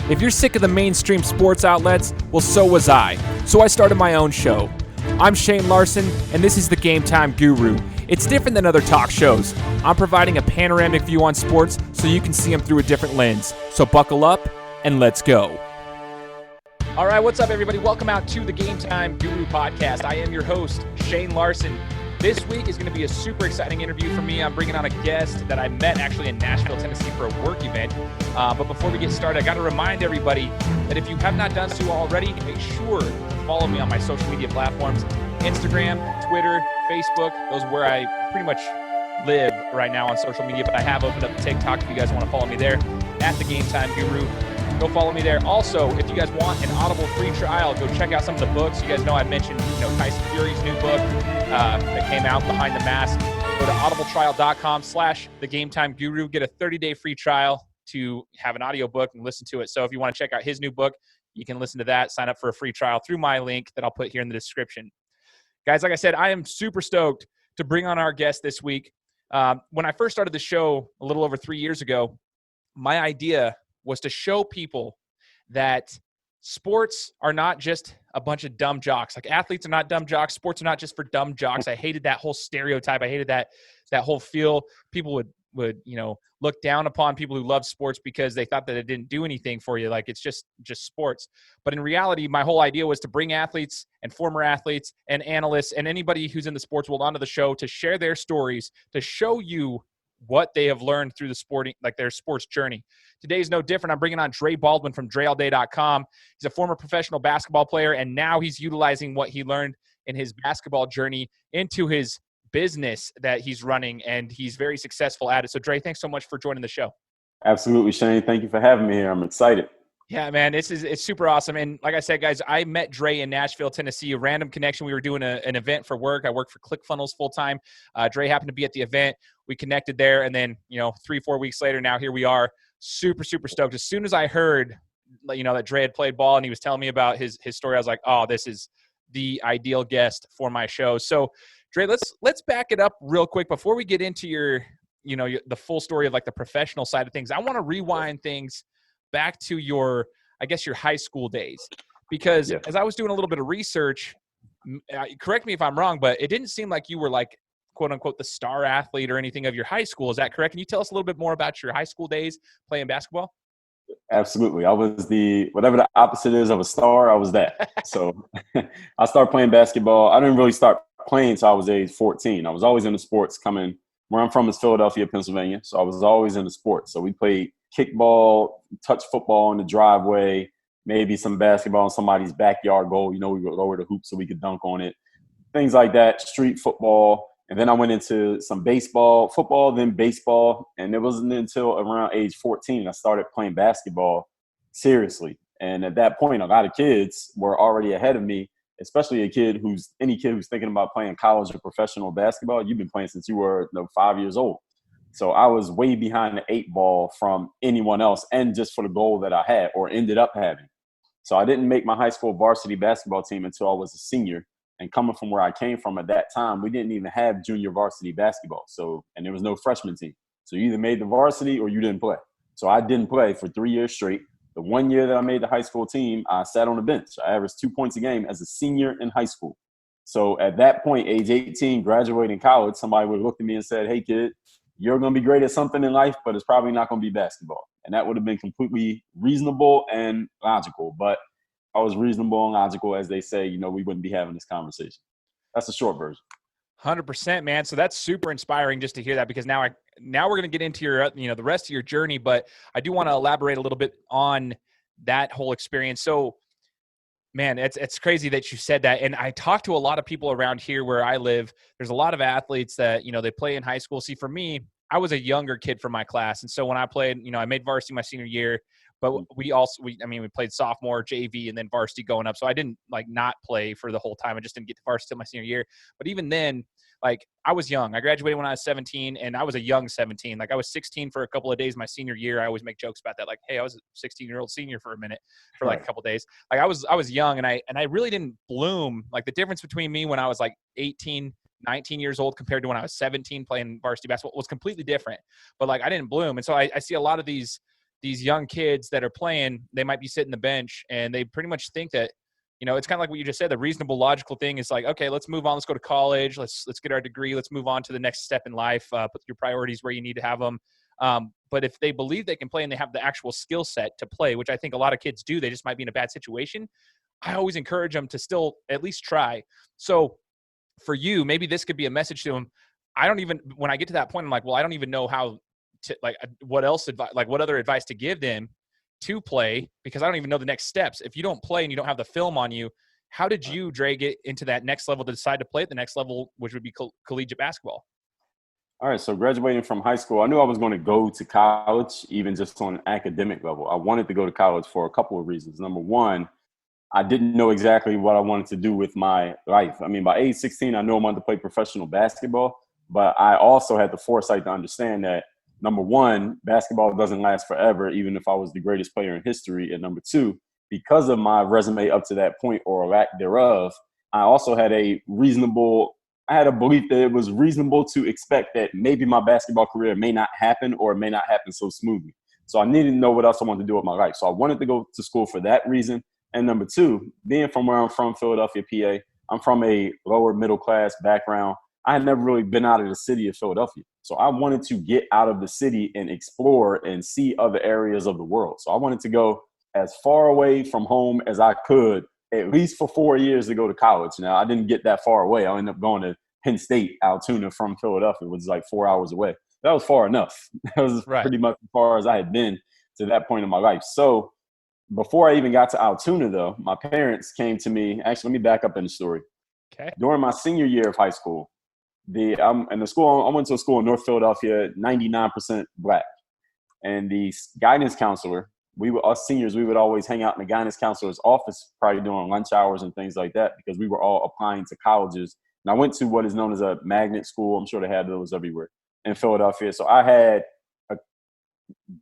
If you're sick of the mainstream sports outlets, well, so was I. So I started my own show. I'm Shane Larson, and this is the Game Time Guru. It's different than other talk shows. I'm providing a panoramic view on sports so you can see them through a different lens. So buckle up, and let's go. All right, what's up, everybody? Welcome out to the Game Time Guru podcast. I am your host, Shane Larson. This week is going to be a super exciting interview for me. I'm bringing on a guest that I met actually in Nashville, Tennessee for a work event. But before we get started, I got to remind everybody that if you have not done so already, make sure to follow me on my social media platforms, Instagram, Twitter, Facebook. Those are where I pretty much live right now on social media, but I have opened up TikTok if you guys want to follow me there, at the Game Time Guru. Go follow me there. Also, if you guys want an Audible free trial, go check out some of the books. You guys know I mentioned, Tyson Fury's new book that came out, Behind the Mask. Go to audibletrial.com/thegametimeguru. Get a 30-day free trial to have an audiobook and listen to it. So if you want to check out his new book, you can listen to that. Sign up for a free trial through my link that I'll put here in the description. Guys, like I said, I am super stoked to bring on our guest this week. When I first started the show a little over 3 years ago, my idea was to show people that sports are not just a bunch of dumb jocks. Like, athletes are not dumb jocks. Sports are not just for dumb jocks. I hated that whole stereotype. I hated that whole feel. People would look down upon people who love sports because they thought that it didn't do anything for you. Like, it's just sports. But in reality, my whole idea was to bring athletes and former athletes and analysts and anybody who's in the sports world onto the show to share their stories, to show you what they have learned through their sports journey. Today's no different. I'm bringing on Dre Baldwin from DreAllDay.com. He's a former professional basketball player, and now he's utilizing what he learned in his basketball journey into his business that he's running, and he's very successful at it. So, Dre, thanks so much for joining the show. Absolutely, Shane. Thank you for having me here. I'm excited. Yeah, man, it's super awesome. And like I said, guys, I met Dre in Nashville, Tennessee, a random connection. We were doing an event for work. I work for ClickFunnels full time. Dre happened to be at the event. We connected there. And then, 3-4 weeks later, now here we are, super, super stoked. As soon as I heard, that Dre had played ball and he was telling me about his story, I was like, oh, this is the ideal guest for my show. So, Dre, let's back it up real quick before we get into your the full story of like the professional side of things. I want to rewind things back to your high school days, because as I was doing a little bit of research, correct me if I'm wrong, but it didn't seem like you were like, quote unquote, the star athlete or anything of your high school. Is that correct? Can you tell us a little bit more about your high school days playing basketball? Absolutely. I was whatever the opposite is of a star, I was that. So I started playing basketball. I didn't really start playing until I was age 14. I was always into sports. Where I'm from is Philadelphia, Pennsylvania. So I was always into sports. So we played kickball, touch football in the driveway, maybe some basketball in somebody's backyard goal. We would lower the hoop so we could dunk on it. Things like that, street football. And then I went into some football, then baseball. And it wasn't until around age 14 I started playing basketball seriously. And at that point, a lot of kids were already ahead of me, especially any kid who's thinking about playing college or professional basketball. You've been playing since you were 5 years old. So I was way behind the 8 ball from anyone else, and just for the goal that I had or ended up having. So I didn't make my high school varsity basketball team until I was a senior. And coming from where I came from at that time, we didn't even have junior varsity basketball. And there was no freshman team. So you either made the varsity or you didn't play. So I didn't play for 3 years straight. The 1 year that I made the high school team, I sat on the bench. I averaged 2 points a game as a senior in high school. So at that point, age 18, graduating college, somebody would have looked at me and said, hey, kid, you're going to be great at something in life, but it's probably not going to be basketball. And that would have been completely reasonable and logical. But I was reasonable and logical, as they say, we wouldn't be having this conversation. That's the short version. 100%, man. So that's super inspiring just to hear that, because now we're going to get into your, the rest of your journey, but I do want to elaborate a little bit on that whole experience. So, man, it's crazy that you said that. And I talk to a lot of people around here where I live. There's a lot of athletes that, they play in high school. See, for me, I was a younger kid from my class. And so when I played, I made varsity my senior year, but we played sophomore, JV, and then varsity going up. So I didn't not play for the whole time. I just didn't get to varsity till my senior year. But even then, I was young. I graduated when I was 17, and I was a young 17. I was 16 for a couple of days my senior year. I always make jokes about that. Hey, I was a 16-year-old senior for a minute, for a couple of days. I was young, and I really didn't bloom. The difference between me when I was 18, 19 years old compared to when I was 17 playing varsity basketball was completely different. But I didn't bloom. And so I see a lot of these these young kids that are playing, they might be sitting the bench and they pretty much think that, it's kind of like what you just said. The reasonable, logical thing is like, okay, let's move on. Let's go to college. Let's get our degree. Let's move on to the next step in life. Put your priorities where you need to have them. But if they believe they can play and they have the actual skill set to play, which I think a lot of kids do, they just might be in a bad situation. I always encourage them to still at least try. So for you, maybe this could be a message to them. When I get to that point, I'm like, well, I don't even know how to, like, what other advice to give them to play, because I don't even know the next steps. If you don't play and you don't have the film on you, how did you, Dre, get into that next level to decide to play at the next level, which would be collegiate basketball? All right, so graduating from high school, I knew I was going to go to college, even just on an academic level. I wanted to go to college for a couple of reasons. Number one, I didn't know exactly what I wanted to do with my life. I mean, by age 16, I knew I wanted to play professional basketball, but I also had the foresight to understand that, number one, basketball doesn't last forever, even if I was the greatest player in history. And number two, because of my resume up to that point or lack thereof, I also had a belief that it was reasonable to expect that maybe my basketball career may not happen, or it may not happen so smoothly. So I needed to know what else I wanted to do with my life. So I wanted to go to school for that reason. And number two, being from where I'm from, Philadelphia, PA, I'm from a lower middle class background. I had never really been out of the city of Philadelphia. So I wanted to get out of the city and explore and see other areas of the world. So I wanted to go as far away from home as I could, at least for 4 years, to go to college. Now, I didn't get that far away. I ended up going to Penn State, Altoona, from Philadelphia, which is like 4 hours away. That was far enough. That was pretty much as far as I had been to that point in my life. So before I even got to Altoona, though, my parents came to me. Actually, let me back up in the story. Okay. During my senior year of high school, I went to a school in North Philadelphia, 99% black. And the guidance counselor, us seniors, we would always hang out in the guidance counselor's office, probably during lunch hours and things like that, because we were all applying to colleges. And I went to what is known as a magnet school. I'm sure they had those everywhere in Philadelphia. So I had,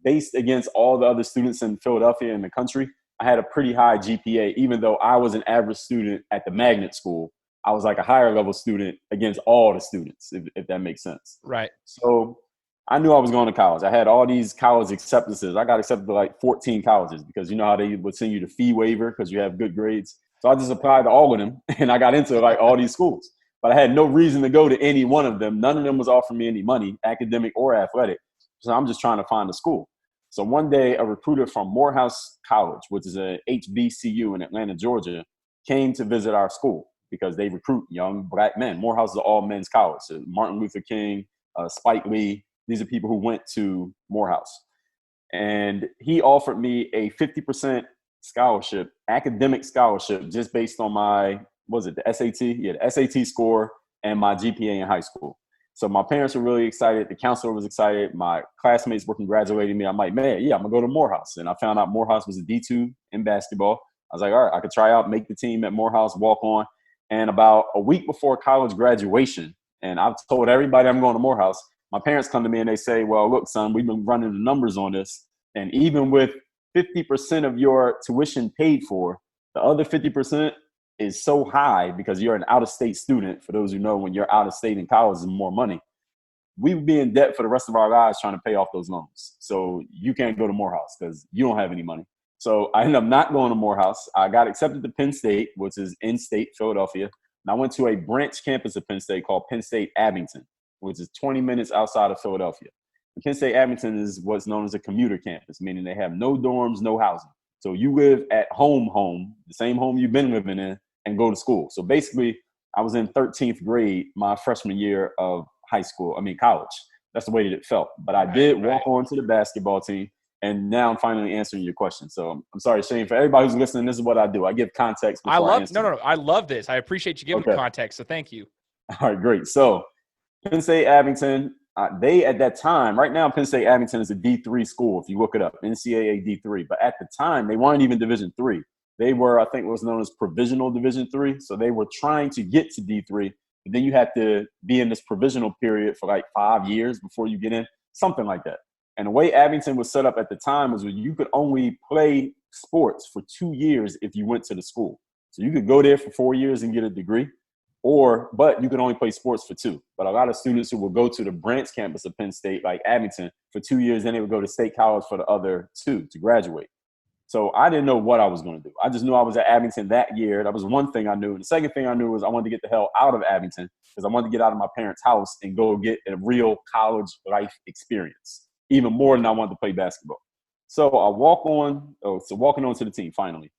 based against all the other students in Philadelphia and the country, I had a pretty high GPA. Even though I was an average student at the magnet school, I was like a higher level student against all the students, if that makes sense. Right. So I knew I was going to college. I had all these college acceptances. I got accepted to like 14 colleges, because you know how they would send you the fee waiver because you have good grades. So I just applied to all of them, and I got into like all these schools. But I had no reason to go to any one of them. None of them was offering me any money, academic or athletic. So I'm just trying to find a school. So one day, a recruiter from Morehouse College, which is a HBCU in Atlanta, Georgia, came to visit our school because they recruit young black men. Morehouse is an all-men's college. So Martin Luther King, Spike Lee, these are people who went to Morehouse. And he offered me a 50% scholarship, academic scholarship, just based on my, the SAT? Yeah, the SAT score and my GPA in high school. So my parents were really excited. The counselor was excited. My classmates were congratulating me. I'm like, man, yeah, I'm going to go to Morehouse. And I found out Morehouse was a D2 in basketball. I was like, all right, I could try out, make the team at Morehouse, walk on. And about a week before college graduation, and I've told everybody I'm going to Morehouse, my parents come to me and they say, well, look, son, we've been running the numbers on this. And even with 50% of your tuition paid for, the other 50% is so high because you're an out-of-state student. For those who know, when you're out of state in college, is more money. We would be in debt for the rest of our lives trying to pay off those loans. So you can't go to Morehouse because you don't have any money. So I ended up not going to Morehouse. I got accepted to Penn State, which is in-state Philadelphia. And I went to a branch campus of Penn State called Penn State Abington, which is 20 minutes outside of Philadelphia. And Penn State Abington is what's known as a commuter campus, meaning they have no dorms, no housing. So you live at home, the same home you've been living in, and go to school. So basically, I was in 13th grade my freshman year of college. That's the way that it felt. But I did walk on to the basketball team. And now I'm finally answering your question. So I'm sorry, Shane. For everybody who's listening, this is what I do. I give context before I answer. No. I love this. I appreciate you giving context. So thank you. All right, great. So Penn State Abington, they at that time, right now, Penn State Abington is a D3 school. If you look it up, NCAA D3. But at the time, they weren't even Division III. They were, I think, what was known as Provisional Division III. So they were trying to get to D3. But then you had to be in this provisional period for like 5 years before you get in, something like that. And the way Abington was set up at the time was you could only play sports for 2 years if you went to the school. So you could go there for 4 years and get a degree. but you can only play sports for 2. But a lot of students who will go to the branch campus of Penn State, like Abington, for 2 years, then they would go to State College for the other 2 to graduate. So I didn't know what I was going to do. I just knew I was at Abington that year. That was one thing I knew. And the second thing I knew was I wanted to get the hell out of Abington because I wanted to get out of my parents' house and go get a real college life experience, even more than I wanted to play basketball. So I walking on to the team finally.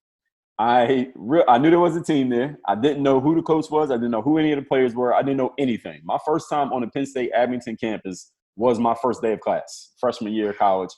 I knew there was a team there. I didn't know who the coach was. I didn't know who any of the players were. I didn't know anything. My first time on the Penn State Abington campus was my first day of class, freshman year of college.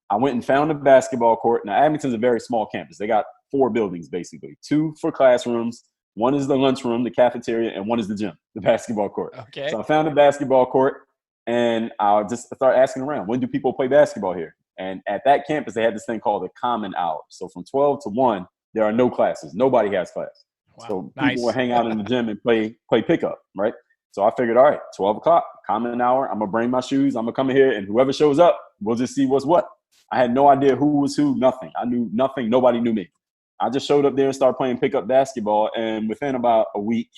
I went and found a basketball court. Now, Abington's a very small campus. They got 4 buildings, basically. 2 for classrooms. One is the lunchroom, the cafeteria, and one is the gym, the basketball court. Okay. So I found a basketball court, and I just started asking around, when do people play basketball here? And at that campus, they had this thing called the common hour. So from 12 to 1, there are no classes. Nobody has class. Wow. So people will hang out in the gym and play pickup, right? So I figured, all right, 12 o'clock, common hour. I'm going to bring my shoes. I'm going to come in here, and whoever shows up, we'll just see what's what. I had no idea who was who, nothing. I knew nothing. Nobody knew me. I just showed up there and started playing pickup basketball, and within about a week,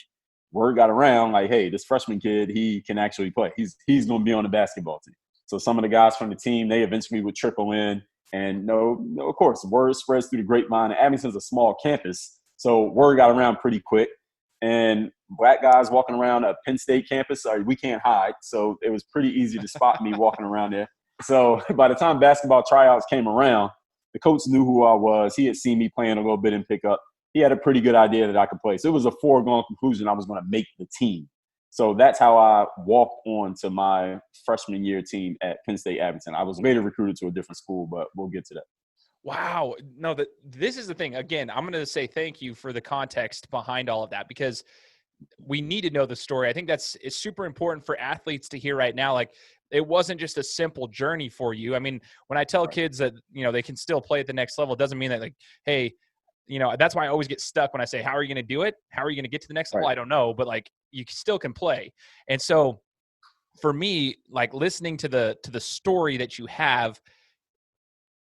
word got around like, hey, this freshman kid, he can actually play. He's going to be on the basketball team. So some of the guys from the team, they eventually would trickle in. And of course, word spreads through the grapevine. And Abington's a small campus, so word got around pretty quick. And black guys walking around a Penn State campus, we can't hide. So it was pretty easy to spot me walking around there. So by the time basketball tryouts came around, the coach knew who I was. He had seen me playing a little bit in pickup. He had a pretty good idea that I could play. So it was a foregone conclusion I was going to make the team. So that's how I walked on to my freshman year team at Penn State Abington. I was later recruited to a different school, but we'll get to that. Wow. No, this is the thing. Again, I'm going to say thank you for the context behind all of that because we need to know the story. I think it's super important for athletes to hear right now. Like, it wasn't just a simple journey for you. I mean, when I tell kids that, they can still play at the next level, it doesn't mean that, like, hey, that's why I always get stuck when I say, how are you going to do it? How are you going to get to the next level? I don't know, but like, you still can play. And so for me, like, listening to the story that you have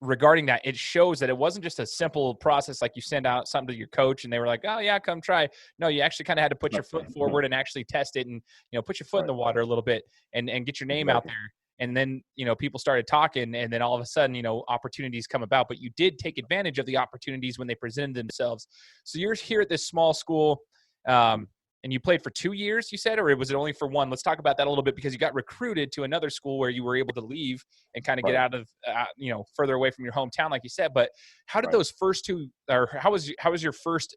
regarding that, it shows that it wasn't just a simple process. Like, you send out something to your coach and they were like, oh yeah, come try. No, you actually kind of had to put your foot forward and actually test it and, put your foot in the water a little bit and get your name out there. And then, people started talking, and then all of a sudden, opportunities come about, but you did take advantage of the opportunities when they presented themselves. So you're here at this small school, and you played for 2 years, you said, or was it only for 1? Let's talk about that a little bit, because you got recruited to another school where you were able to leave and kind of get out of, further away from your hometown, like you said. But how did those first 2, or how was your first,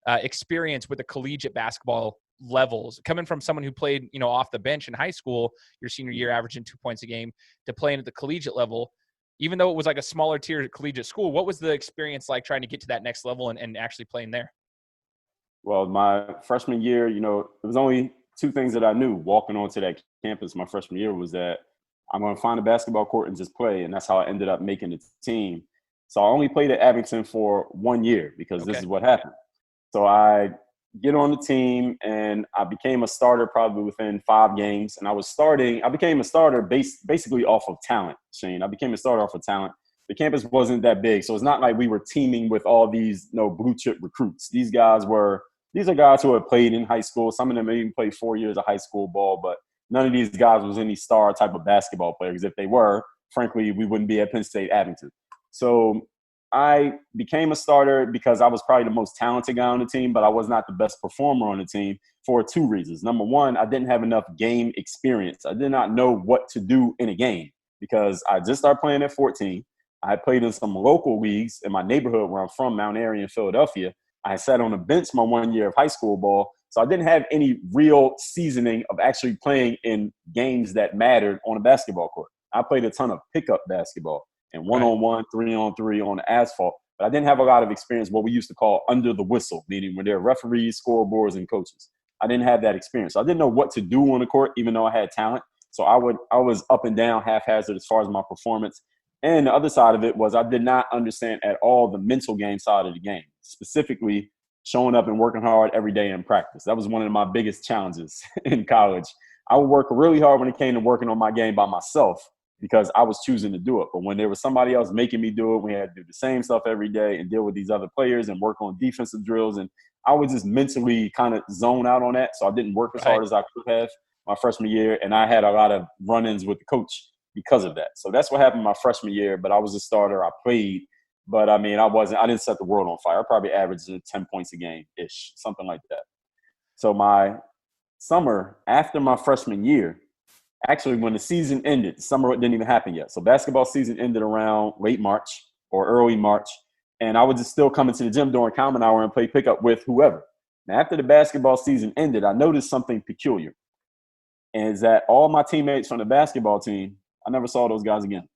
experience with the collegiate basketball levels, coming from someone who played, off the bench in high school, your senior year, averaging 2 points a game, to playing at the collegiate level, even though it was like a smaller tier collegiate school? What was the experience like trying to get to that next level and actually playing there? Well, my freshman year, there was only 2 things that I knew walking onto that campus my freshman year was that I'm going to find a basketball court and just play. And that's how I ended up making the team. So I only played at Abington for 1 year because this is what happened. So I get on the team and I became a starter probably within 5 games. And I became a starter basically off of talent, Shane. I became a starter off of talent. The campus wasn't that big. So it's not like we were teaming with all these blue chip recruits. These are guys who had played in high school. Some of them even played 4 years of high school ball, but none of these guys was any star type of basketball players. If they were, frankly, we wouldn't be at Penn State Abington. So I became a starter because I was probably the most talented guy on the team, but I was not the best performer on the team for 2 reasons. Number one, I didn't have enough game experience. I did not know what to do in a game because I just started playing at 14. I had played in some local leagues in my neighborhood where I'm from, Mount Airy in Philadelphia. I sat on the bench my 1 year of high school ball, so I didn't have any real seasoning of actually playing in games that mattered on a basketball court. I played a ton of pickup basketball and 1-on-1, 3-on-3 on the asphalt, but I didn't have a lot of experience, what we used to call under the whistle, meaning when there are referees, scoreboards, and coaches. I didn't have that experience. So I didn't know what to do on the court, even though I had talent. So I was up and down, haphazard as far as my performance. And the other side of it was I did not understand at all the mental game side of the game, specifically showing up and working hard every day in practice. That was one of my biggest challenges in college. I would work really hard when it came to working on my game by myself because I was choosing to do it. But when there was somebody else making me do it, we had to do the same stuff every day and deal with these other players and work on defensive drills. And I would just mentally kind of zone out on that. So I didn't work as hard as I could have my freshman year. And I had a lot of run-ins with the coach because of that. So that's what happened my freshman year. But I was a starter. I played. But, I mean, I didn't set the world on fire. I probably averaged 10 points a game-ish, something like that. So my summer after my freshman year, actually when the season ended, the summer didn't even happen yet. So basketball season ended around late March or early March. And I would just still come into the gym during common hour and play pickup with whoever. Now, after the basketball season ended, I noticed something peculiar. And is that all my teammates from the basketball team, I never saw those guys again.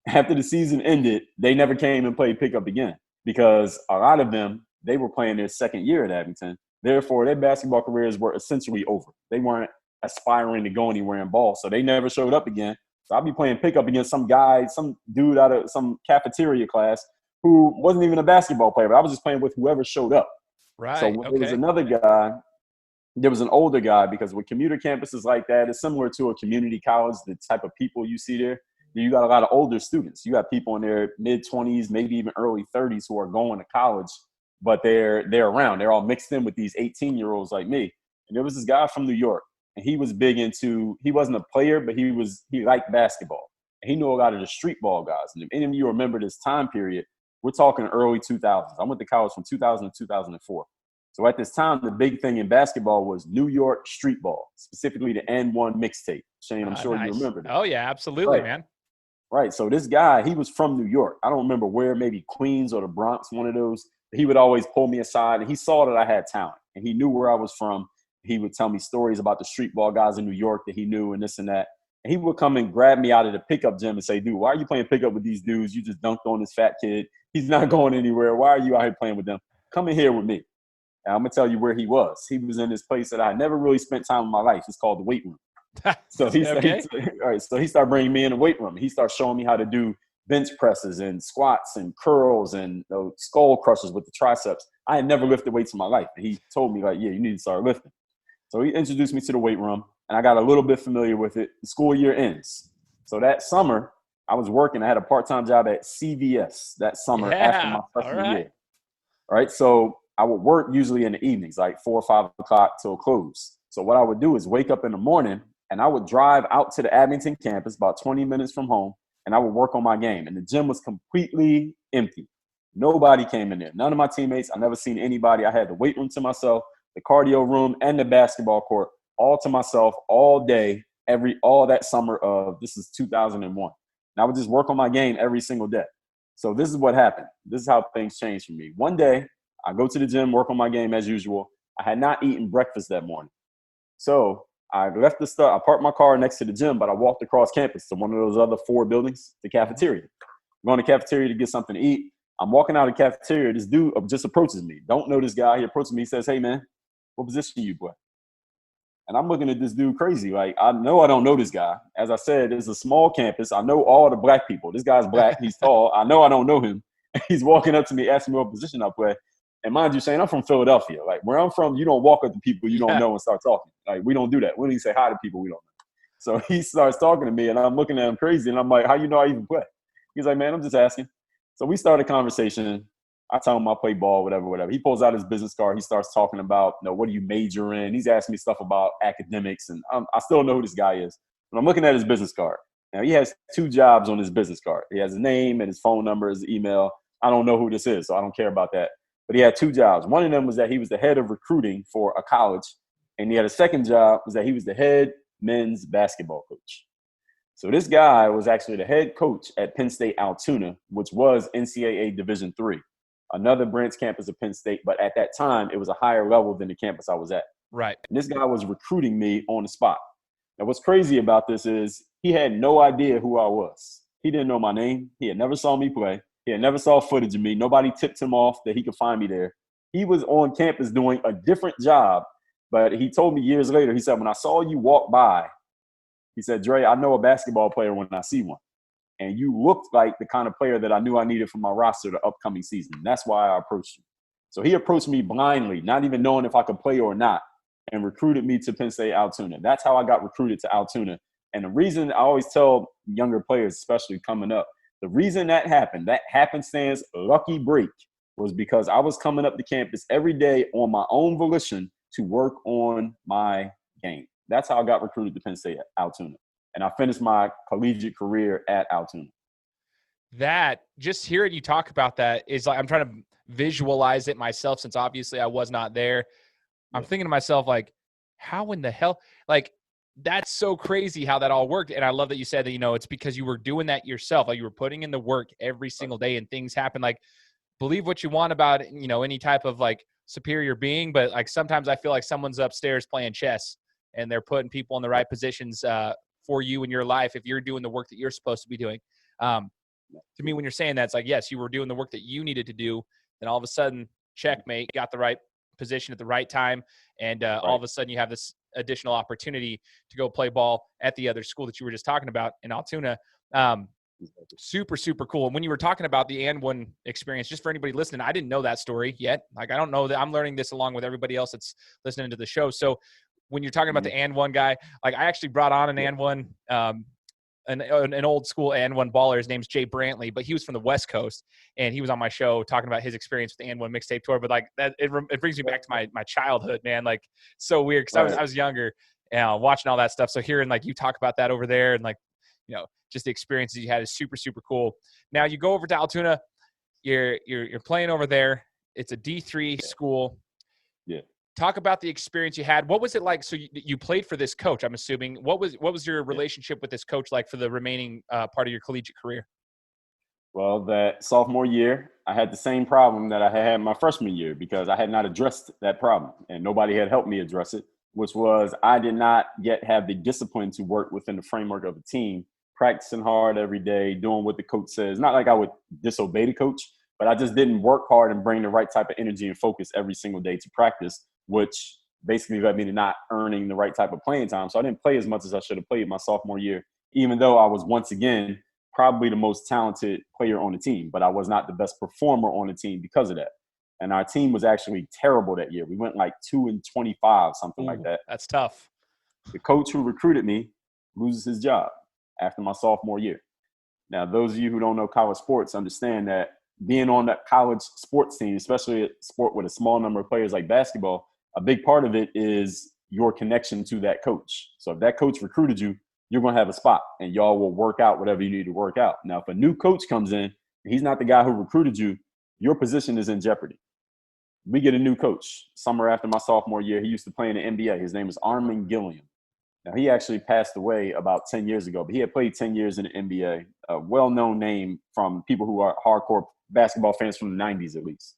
After the season ended, they never came and played pickup again because a lot of them, they were playing their second year at Abington. Therefore, their basketball careers were essentially over. They weren't aspiring to go anywhere in ball, so they never showed up again. So I'll be playing pickup against some guy, some dude out of some cafeteria class who wasn't even a basketball player, but I was just playing with whoever showed up. Right. So there was another guy. There was an older guy because with commuter campuses like that, it's similar to a community college, the type of people you see there. You got a lot of older students. You have people in their mid-20s, maybe even early 30s who are going to college, but they're around. They're all mixed in with these 18-year-olds like me. And there was this guy from New York, and he was big into – he wasn't a player, but he liked basketball. And he knew a lot of the street ball guys. And if any of you remember this time period, we're talking early 2000s. I went to college from 2000 to 2004. So at this time, the big thing in basketball was New York street ball, specifically the N1 mixtape. Shane, I'm sure you remember that. Oh, yeah, absolutely, man. Right. So this guy, he was from New York. I don't remember where, maybe Queens or the Bronx, one of those. He would always pull me aside, and he saw that I had talent, and he knew where I was from. He would tell me stories about the street ball guys in New York that he knew and this and that. And he would come and grab me out of the pickup gym and say, dude, why are you playing pickup with these dudes? You just dunked on this fat kid. He's not going anywhere. Why are you out here playing with them? Come in here with me. And I'm going to tell you where he was. He was in this place that I never really spent time in my life. It's called the weight room. So he started bringing me in the weight room. He started showing me how to do bench presses and squats and curls and skull crushers with the triceps. I had never lifted weights in my life. And he told me, like, yeah, you need to start lifting. So he introduced me to the weight room, and I got a little bit familiar with it. The school year ends. So that summer, I was working. I had a part-time job at CVS that summer after my freshman year. All right. So I would work usually in the evenings, like 4 or 5 o'clock till close. So what I would do is wake up in the morning, and I would drive out to the Abington campus about 20 minutes from home, and I would work on my game. And the gym was completely empty. Nobody came in there. None of my teammates. I never seen anybody. I had the weight room to myself, the cardio room, and the basketball court all to myself all day, all that summer of, this is 2001. And I would just work on my game every single day. So this is what happened. This is how things changed for me. One day, I go to the gym, work on my game as usual. I had not eaten breakfast that morning. So I left I parked my car next to the gym, but I walked across campus to one of those other 4 buildings, the cafeteria. I'm going to the cafeteria to get something to eat. I'm walking out of the cafeteria. This dude just approaches me. Don't know this guy. He approaches me. He says, hey, man, what position you play? And I'm looking at this dude crazy. Like, I know I don't know this guy. As I said, it's a small campus. I know all the black people. This guy's black. He's tall. I know I don't know him. He's walking up to me, asking me what position I play. And mind you, Shane, I'm from Philadelphia. Like, where I'm from, you don't walk up to people you don't know and start talking. Like, we don't do that. We don't even say hi to people we don't know. So he starts talking to me, and I'm looking at him crazy. And I'm like, how you know I even play? He's like, man, I'm just asking. So we start a conversation. I tell him I play ball, whatever. He pulls out his business card. He starts talking about, what do you major in? He's asking me stuff about academics, and I still know who this guy is. But I'm looking at his business card. Now, he has 2 jobs on his business card. He has his name and his phone number, his email. I don't know who this is, so I don't care about that. But he had 2 jobs. One of them was that he was the head of recruiting for a college, and he had a second job was that he was the head men's basketball coach. So this guy was actually the head coach at Penn State Altoona, which was NCAA Division III. Another branch campus of Penn State, but at that time, it was a higher level than the campus I was at. Right. And this guy was recruiting me on the spot. Now, what's crazy about this is he had no idea who I was. He didn't know my name. He had never saw me play. He had never saw footage of me. Nobody tipped him off that he could find me there. He was on campus doing a different job, but he told me years later, he said, when I saw you walk by, he said, Dre, I know a basketball player when I see one. And you looked like the kind of player that I knew I needed for my roster the upcoming season. That's why I approached you. So he approached me blindly, not even knowing if I could play or not, and recruited me to Penn State Altoona. That's how I got recruited to Altoona. And the reason I always tell younger players, especially coming up, the reason that happened, that happenstance lucky break, was because I was coming up to campus every day on my own volition to work on my game. That's how I got recruited to Penn State at Altoona. And I finished my collegiate career at Altoona. That, just hearing you talk about that is like, I'm trying to visualize it myself since obviously I was not there. I'm thinking to myself, like, how in the hell, like, that's so crazy how that all worked. And I love that you said that, it's because you were doing that yourself. Like, you were putting in the work every single day and things happen. Like, believe what you want about, any type of like superior being, but like sometimes I feel like someone's upstairs playing chess and they're putting people in the right positions for you in your life if you're doing the work that you're supposed to be doing. To me, when you're saying that, it's like, yes, you were doing the work that you needed to do. Then all of a sudden, checkmate, got the right position at the right time. And all of a sudden you have this additional opportunity to go play ball at the other school that you were just talking about in Altoona. Super, super cool. And when you were talking about the and one experience, just for anybody listening, I didn't know that story yet. Like, I don't know that. I'm learning this along with everybody else that's listening to the show. So when you're talking about the and one guy, like, I actually brought on an and one, an old school and one baller. His name's Jay Brantley, but he was from the West Coast, and he was on my show talking about his experience with the and one mixtape tour. But like that, it brings me back to my childhood, man. Like, so weird because I was younger, watching all that stuff. So hearing like you talk about that over there, and like, just the experiences you had is super, super cool. Now you go over to Altoona, you're playing over there. It's a D3 school. Yeah. Talk about the experience you had. What was it like? So you played for this coach, I'm assuming. What was your relationship with this coach like for the remaining part of your collegiate career? Well, that sophomore year, I had the same problem that I had my freshman year because I had not addressed that problem and nobody had helped me address it, which was I did not yet have the discipline to work within the framework of a team, practicing hard every day, doing what the coach says. Not like I would disobey the coach, but I just didn't work hard and bring the right type of energy and focus every single day to practice, which basically led me to not earning the right type of playing time. So I didn't play as much as I should have played my sophomore year, even though I was once again probably the most talented player on the team, but I was not the best performer on the team because of that. And our team was actually terrible that year. We went like 2-25, something like that. That's tough. The coach who recruited me loses his job after my sophomore year. Now, those of you who don't know college sports understand that being on that college sports team, especially a sport with a small number of players like basketball, a big part of it is your connection to that coach. So if that coach recruited you, you're going to have a spot and y'all will work out whatever you need to work out. Now, if a new coach comes in, he's not the guy who recruited you, your position is in jeopardy. We get a new coach summer after my sophomore year. He used to play in the NBA. His name is Armin Gilliam. Now, he actually passed away about 10 years ago, but he had played 10 years in the NBA, a well-known name from people who are hardcore basketball fans from the 90s at least.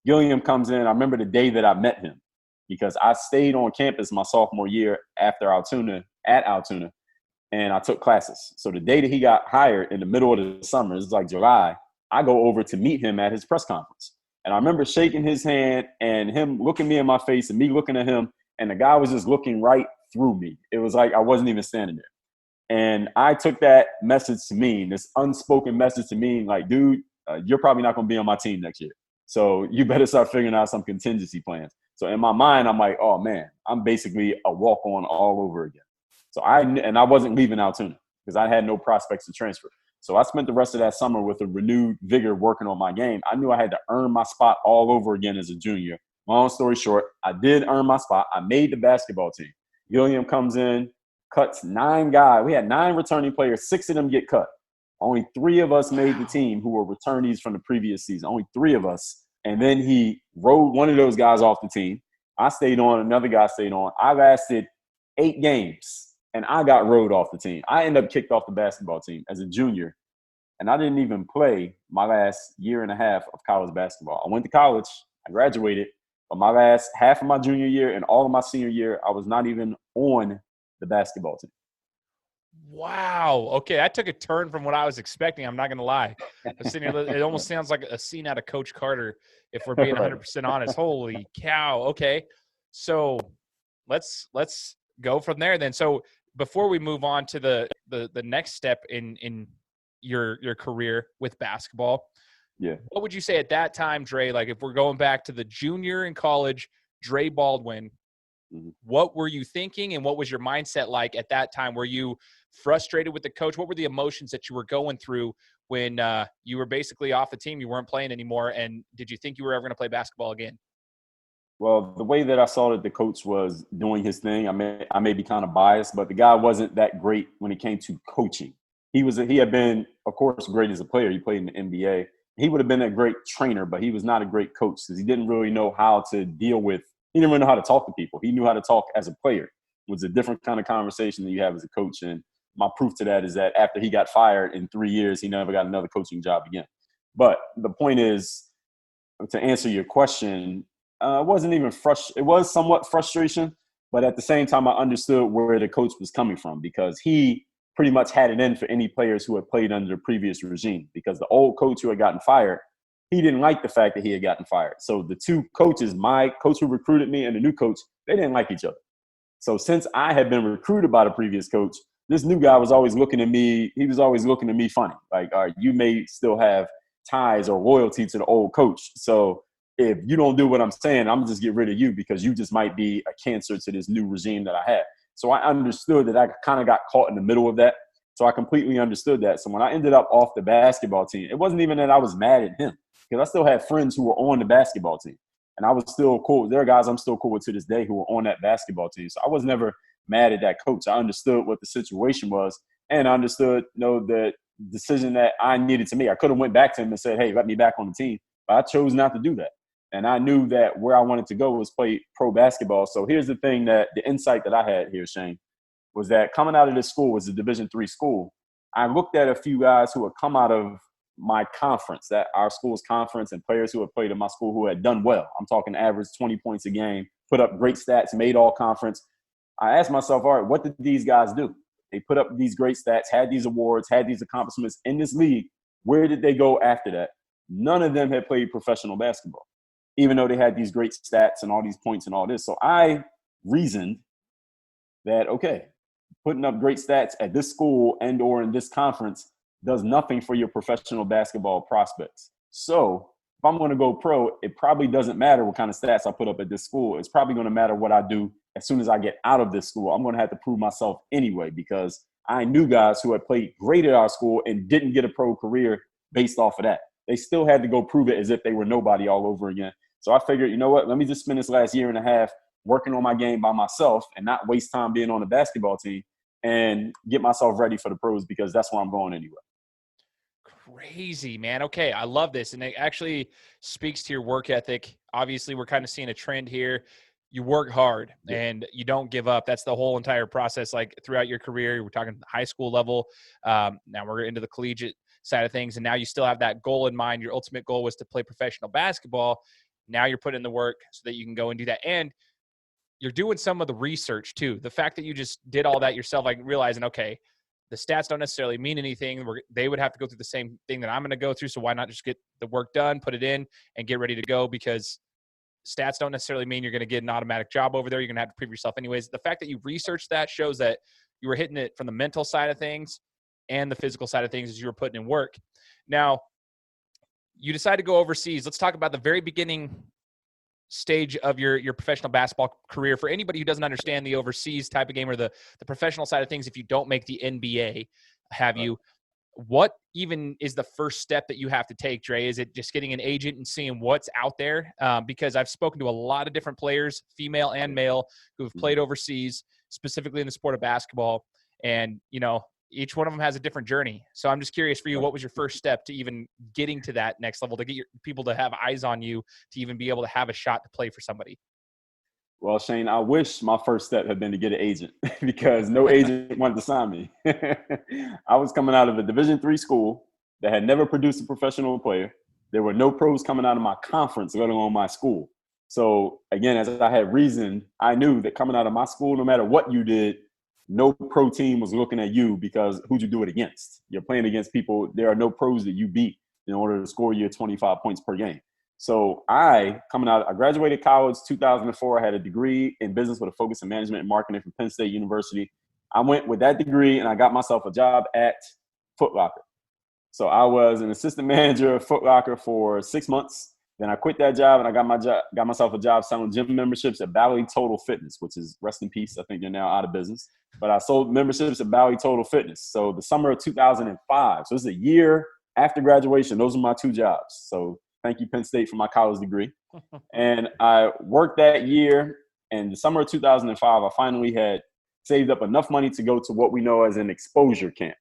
Gilliam comes in. I remember the day that I met him because I stayed on campus my sophomore year at Altoona, and I took classes. So the day that he got hired in the middle of the summer, it was like July, I go over to meet him at his press conference. And I remember shaking his hand and him looking me in my face and me looking at him, and the guy was just looking right through me. It was like I wasn't even standing there. And I took that message to mean, this unspoken message to mean, like, dude, you're probably not going to be on my team next year. So you better start figuring out some contingency plans. So in my mind, I'm like, oh, man, I'm basically a walk-on all over again. So I wasn't leaving Altoona because I had no prospects to transfer. So I spent the rest of that summer with a renewed vigor working on my game. I knew I had to earn my spot all over again as a junior. Long story short, I did earn my spot. I made the basketball team. Gilliam comes in, cuts 9 guys. We had 9 returning players. 6 of them get cut. Only 3 of us made the team who were returnees from the previous season. Only 3 of us. And then he rode one of those guys off the team. I stayed on. Another guy stayed on. I lasted 8 games. And I got rode off the team. I ended up kicked off the basketball team as a junior. And I didn't even play my last year and a half of college basketball. I went to college. I graduated. But my last half of my junior year and all of my senior year, I was not even on the basketball team. Wow. Okay, that took a turn from what I was expecting. I'm not going to lie. It almost sounds like a scene out of Coach Carter, if we're being 100% honest. Holy cow. Okay, so let's go from there then. So before we move on to the next step in your career with basketball, what would you say at that time, Dre? Like, if we're going back to the junior in college, Dre Baldwin, what were you thinking and what was your mindset like at that time? Were you frustrated with the coach? What were the emotions that you were going through when you were basically off the team, you weren't playing anymore? And did you think you were ever going to play basketball again? Well, the way that I saw that the coach was doing his thing, I may be kind of biased, but the guy wasn't that great when it came to coaching. He had been, of course, great as a player. He played in the NBA. He would have been a great trainer, but he was not a great coach because he didn't really know how to deal with. He didn't really know how to talk to people. He knew how to talk as a player. It was a different kind of conversation that you have as a coach. And my proof to that is that after he got fired in 3 years, he never got another coaching job again. But the point is, to answer your question, it wasn't even it was somewhat frustration, but at the same time, I understood where the coach was coming from because he pretty much had it in for any players who had played under the previous regime because the old coach who had gotten fired, he didn't like the fact that he had gotten fired. So the two coaches, my coach who recruited me and the new coach, they didn't like each other. So since I had been recruited by the previous coach, this new guy was always looking at me. He was always looking at me funny. Like, all right, you may still have ties or loyalty to the old coach. So if you don't do what I'm saying, I'm just get rid of you because you just might be a cancer to this new regime that I had. So I understood that I kind of got caught in the middle of that. So I completely understood that. So when I ended up off the basketball team, it wasn't even that I was mad at him because I still had friends who were on the basketball team. And I was still cool. There are guys I'm still cool with to this day who were on that basketball team. So I was never mad at that coach. I understood what the situation was. And I understood, the decision that I needed to make. I could have went back to him and said, hey, let me back on the team. But I chose not to do that. And I knew that where I wanted to go was play pro basketball. So here's the thing the insight that I had here, Shane, was that coming out of this school was a Division III school. I looked at a few guys who had come out of my conference, that our school's conference, and players who had played in my school who had done well. I'm talking average 20 points a game, put up great stats, made all conference. I asked myself, all right, what did these guys do? They put up these great stats, had these awards, had these accomplishments in this league. Where did they go after that? None of them had played professional basketball, even though they had these great stats and all these points and all this. So I reasoned that, okay, putting up great stats at this school and or in this conference does nothing for your professional basketball prospects. So if I'm going to go pro, it probably doesn't matter what kind of stats I put up at this school. It's probably going to matter what I do as soon as I get out of this school. I'm going to have to prove myself anyway because I knew guys who had played great at our school and didn't get a pro career based off of that. They still had to go prove it as if they were nobody all over again. So I figured, you know what, let me just spend this last year and a half working on my game by myself and not waste time being on the basketball team and get myself ready for the pros because that's where I'm going anyway. Crazy, man. Okay, I love this. And it actually speaks to your work ethic. Obviously, we're kind of seeing a trend here. You work hard and you don't give up. That's the whole entire process, like throughout your career. We're talking high school level. Now we're into the collegiate side of things. And now you still have that goal in mind. Your ultimate goal was to play professional basketball. Now you're putting in the work so that you can go and do that. And you're doing some of the research too. The fact that you just did all that yourself, like realizing, okay, the stats don't necessarily mean anything. They would have to go through the same thing that I'm going to go through. So why not just get the work done, put it in, and get ready to go? Because stats don't necessarily mean you're going to get an automatic job over there. You're going to have to prove yourself anyways. The fact that you researched that shows that you were hitting it from the mental side of things and the physical side of things as you were putting in work. Now, you decide to go overseas. Let's talk about the very beginning stage of your professional basketball career. For anybody who doesn't understand the overseas type of game or the professional side of things, if you don't make the NBA, what even is the first step that you have to take, Dre? Is it just getting an agent and seeing what's out there? Because I've spoken to a lot of different players, female and male, who have played overseas, specifically in the sport of basketball. And, each one of them has a different journey. So I'm just curious for you, what was your first step to even getting to that next level, to get your people to have eyes on you, to even be able to have a shot to play for somebody? Well, Shane, I wish my first step had been to get an agent because no agent wanted to sign me. I was coming out of a Division III school that had never produced a professional player. There were no pros coming out of my conference, let alone my school. So again, as I had reasoned, I knew that coming out of my school, no matter what you did, no pro team was looking at you because who'd you do it against? You're playing against people. There are no pros that you beat in order to score your 25 points per game. So I graduated college 2004. I had a degree in business with a focus in management and marketing from Penn State University. I went with that degree and I got myself a job at Foot Locker. So I was an assistant manager of Foot Locker for 6 months. Then I quit that job and I got myself a job selling gym memberships at Bally Total Fitness, which is rest in peace. I think they're now out of business. But I sold memberships at Bally Total Fitness. So the summer of 2005. So this is a year after graduation, those are my 2 jobs. So thank you, Penn State, for my college degree. And I worked that year. And the summer of 2005, I finally had saved up enough money to go to what we know as an exposure camp.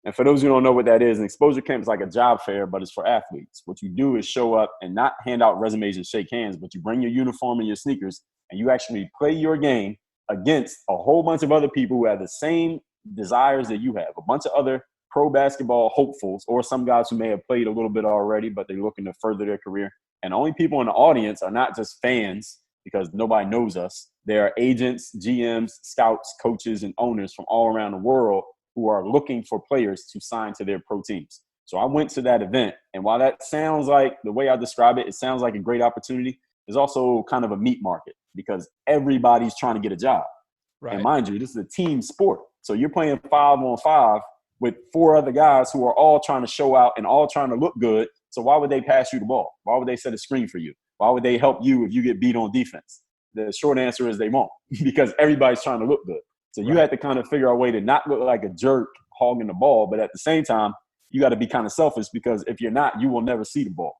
And for those who don't know what that is, an exposure camp is like a job fair, but it's for athletes. What you do is show up and not hand out resumes and shake hands, but you bring your uniform and your sneakers, and you actually play your game against a whole bunch of other people who have the same desires that you have, a bunch of other pro basketball hopefuls, or some guys who may have played a little bit already, but they're looking to further their career. And the only people in the audience are not just fans, because nobody knows us. There are agents, GMs, scouts, coaches, and owners from all around the world who are looking for players to sign to their pro teams. So I went to that event, and while that sounds like, the way I describe it, it sounds like a great opportunity, there's also kind of a meat market because everybody's trying to get a job. Right. And mind you, this is a team sport. So you're playing 5-on-5 with 4 other guys who are all trying to show out and all trying to look good. So why would they pass you the ball? Why would they set a screen for you? Why would they help you if you get beat on defense? The short answer is they won't, because everybody's trying to look good. So you had to kind of figure out a way to not look like a jerk hogging the ball, but at the same time, you got to be kind of selfish, because if you're not, you will never see the ball.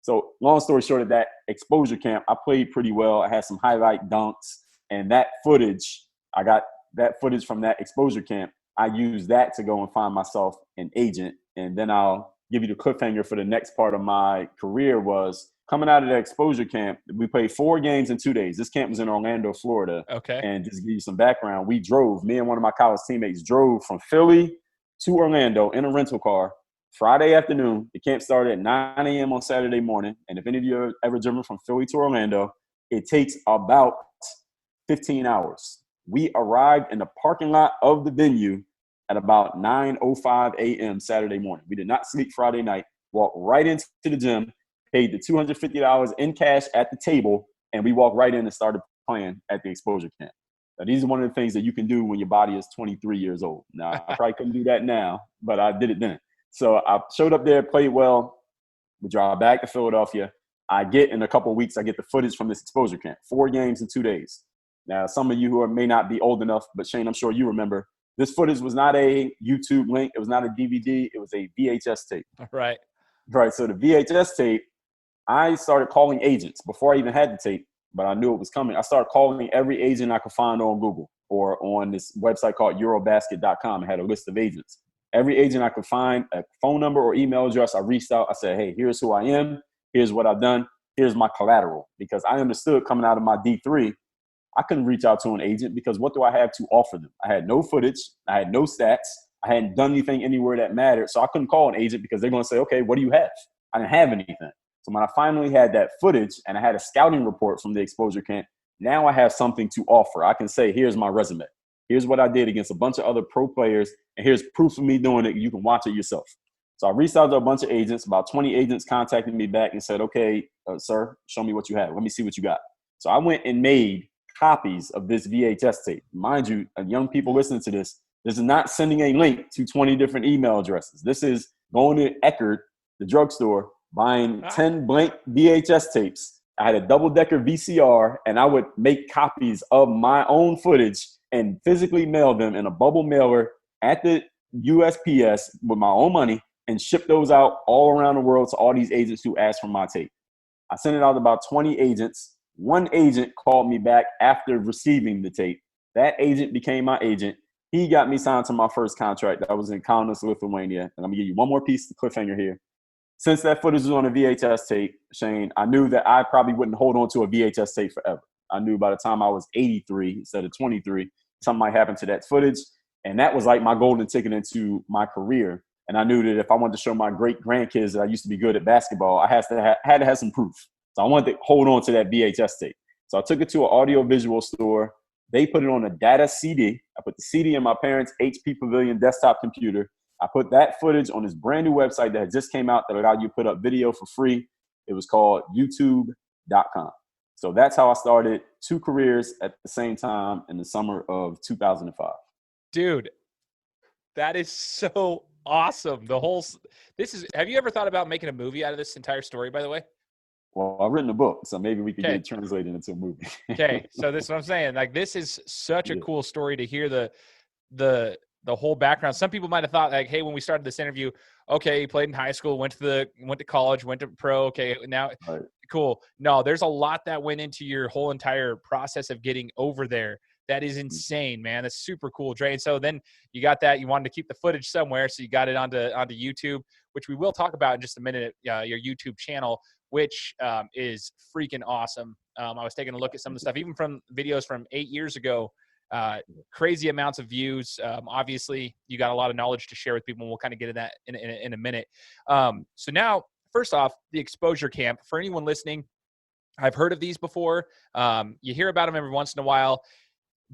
So long story short, at that exposure camp, I played pretty well. I had some highlight dunks, and that footage, I got that footage from that exposure camp. I used that to go and find myself an agent. And then I'll give you the cliffhanger for the next part of my career. Was coming out of the exposure camp, we played 4 games in 2 days. This camp was in Orlando, Florida. Okay. And just to give you some background, me and one of my college teammates drove from Philly to Orlando in a rental car Friday afternoon. The camp started at 9 a.m. on Saturday morning. And if any of you have ever driven from Philly to Orlando, it takes about 15 hours. We arrived in the parking lot of the venue at about 9:05 a.m. Saturday morning. We did not sleep Friday night, walked right into the gym, paid the $250 in cash at the table, and we walked right in and started playing at the exposure camp. Now, these are one of the things that you can do when your body is 23 years old. Now, I probably couldn't do that now, but I did it then. So I showed up there, played well. We drive back to Philadelphia. In a couple of weeks, I get the footage from this exposure camp, 4 games in 2 days. Now, some of you who may not be old enough, but Shane, I'm sure you remember, this footage was not a YouTube link. It was not a DVD. It was a VHS tape. Right. So the VHS tape, I started calling agents before I even had the tape, but I knew it was coming. I started calling every agent I could find on Google or on this website called Eurobasket.com. It had a list of agents. Every agent I could find, a phone number or email address, I reached out. I said, hey, here's who I am. Here's what I've done. Here's my collateral. Because I understood coming out of my D3, I couldn't reach out to an agent because what do I have to offer them? I had no footage. I had no stats. I hadn't done anything anywhere that mattered. So I couldn't call an agent because they're going to say, okay, what do you have? I didn't have anything. So when I finally had that footage and I had a scouting report from the exposure camp, now I have something to offer. I can say, here's my resume. Here's what I did against a bunch of other pro players. And here's proof of me doing it. You can watch it yourself. So I reached out to a bunch of agents. About 20 agents contacted me back and said, okay, sir, show me what you have. Let me see what you got. So I went and made copies of this VHS tape. Mind you, young people listening to this is not sending a link to 20 different email addresses. This is going to Eckerd, the drugstore, buying 10 blank VHS tapes. I had a double-decker VCR, and I would make copies of my own footage and physically mail them in a bubble mailer at the USPS with my own money and ship those out all around the world to all these agents who asked for my tape. I sent it out to about 20 agents. One agent called me back after receiving the tape. That agent became my agent. He got me signed to my first contract. I was in Kaunas, Lithuania. And I'm going to give you one more piece of cliffhanger here. Since that footage was on a VHS tape, Shane, I knew that I probably wouldn't hold on to a VHS tape forever. I knew by the time I was 83 instead of 23, something might happen to that footage. And that was like my golden ticket into my career. And I knew that if I wanted to show my great grandkids that I used to be good at basketball, I had to have some proof. So I wanted to hold on to that VHS tape. So I took it to an audio-visual store. They put it on a data CD. I put the CD in my parents' HP Pavilion desktop computer. I put that footage on this brand new website that had just came out that allowed you to put up video for free. It was called YouTube.com. So that's how I started 2 careers at the same time in the summer of 2005. Dude, that is so awesome. Have you ever thought about making a movie out of this entire story, by the way? Well, I've written a book, so maybe we could get it translated into a movie. Okay, so this is what I'm saying. Like, this is such a cool story to hear the the whole background. Some people might have thought like, hey, when we started this interview, okay, he played in high school, went to college, went to pro. Okay, now Right. cool. No, there's a lot that went into your whole entire process of getting over there. That is insane, man. That's super cool, Dre. And so then you got that. You wanted to keep the footage somewhere, so you got it onto YouTube, which we will talk about in just a minute. Your YouTube channel, which is freaking awesome. I was taking a look at some of the stuff, even from videos from 8 years ago. Crazy amounts of views. Obviously, you got a lot of knowledge to share with people, and we'll kind of get into that in a minute. So now, first off, the exposure camp. For anyone listening, I've heard of these before. You hear about them every once in a while,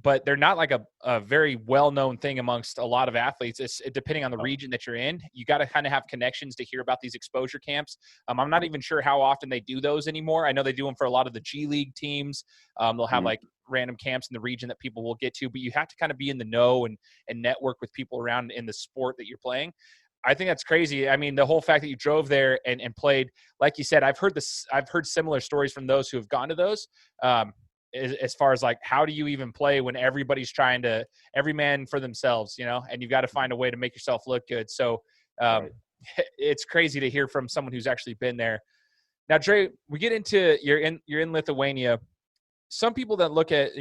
but they're not like a very well-known thing amongst a lot of athletes. It's depending on the region that you're in. You got to kind of have connections to hear about these exposure camps. I'm not even sure how often they do those anymore. I know they do them for a lot of the G League teams. They'll have like random camps in the region that people will get to, but you have to kind of be in the know and network with people around in the sport that you're playing. I think that's crazy. I mean, the whole fact that you drove there and played, like you said, I've heard similar stories from those who have gone to those. As far as like, how do you even play when everybody's trying to, every man for themselves, and you've got to find a way to make yourself look good. So right. It's crazy to hear from someone who's actually been there. Now, Dre, we get into, you're in Lithuania. Some people that look at,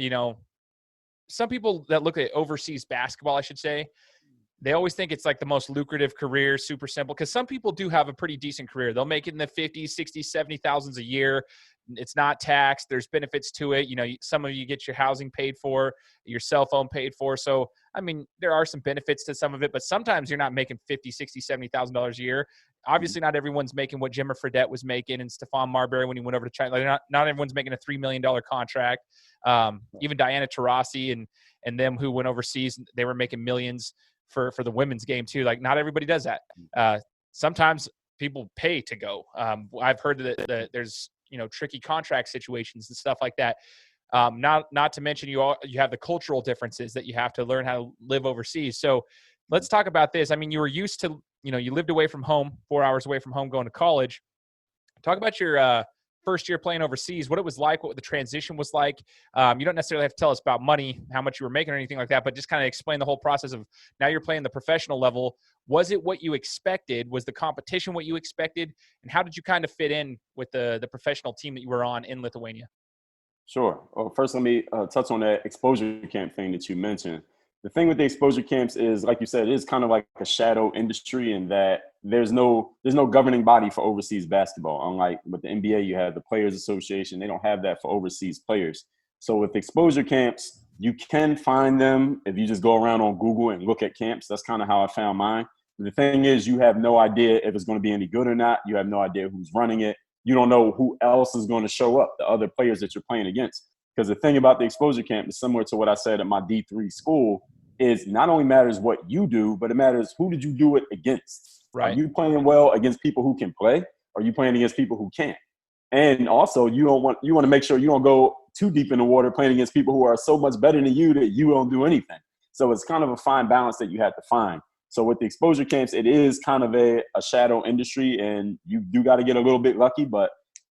overseas basketball, I should say, they always think it's like the most lucrative career, super simple, because some people do have a pretty decent career. They'll make it in the 50s, 60s, 70,000s a year. It's not taxed. There's benefits to it. Some of you get your housing paid for, your cell phone paid for. So, I mean, there are some benefits to some of it, but sometimes you're not making $50, $60, $70,000 a year. Obviously, not everyone's making what Jimmer Fredette was making and Stephon Marbury when he went over to China. Like not everyone's making a $3 million contract. Even Diana Taurasi and them who went overseas, they were making millions for the women's game too. Like not everybody does that. Sometimes people pay to go. I've heard that there's tricky contract situations and stuff like that. Not to mention you have the cultural differences that you have to learn how to live overseas. So let's talk about this. I mean, you were used to, you lived away from home, 4 hours away from home, going to college. Talk about your first year playing overseas, what it was like, what the transition was like. You don't necessarily have to tell us about money, how much you were making or anything like that, but just kind of explain the whole process of now you're playing the professional level. Was it what you expected? Was the competition what you expected? And how did you kind of fit in with the professional team that you were on in Lithuania? Sure. Well, first, let me touch on that exposure camp thing that you mentioned. The thing with the exposure camps is, like you said, it is kind of like a shadow industry in that there's no governing body for overseas basketball. Unlike with the NBA, you have the Players Association. They don't have that for overseas players. So with exposure camps, you can find them if you just go around on Google and look at camps. That's kind of how I found mine. The thing is, you have no idea if it's going to be any good or not. You have no idea who's running it. You don't know who else is going to show up, the other players that you're playing against. Because the thing about the exposure camp is similar to what I said at my D3 school, is not only matters what you do, but it matters who did you do it against. Right. Are you playing well against people who can play? Or are you playing against people who can't? And also, you want to make sure you don't go too deep in the water playing against people who are so much better than you that you don't do anything. So it's kind of a fine balance that you have to find. So with the exposure camps, it is kind of a shadow industry, and you do got to get a little bit lucky,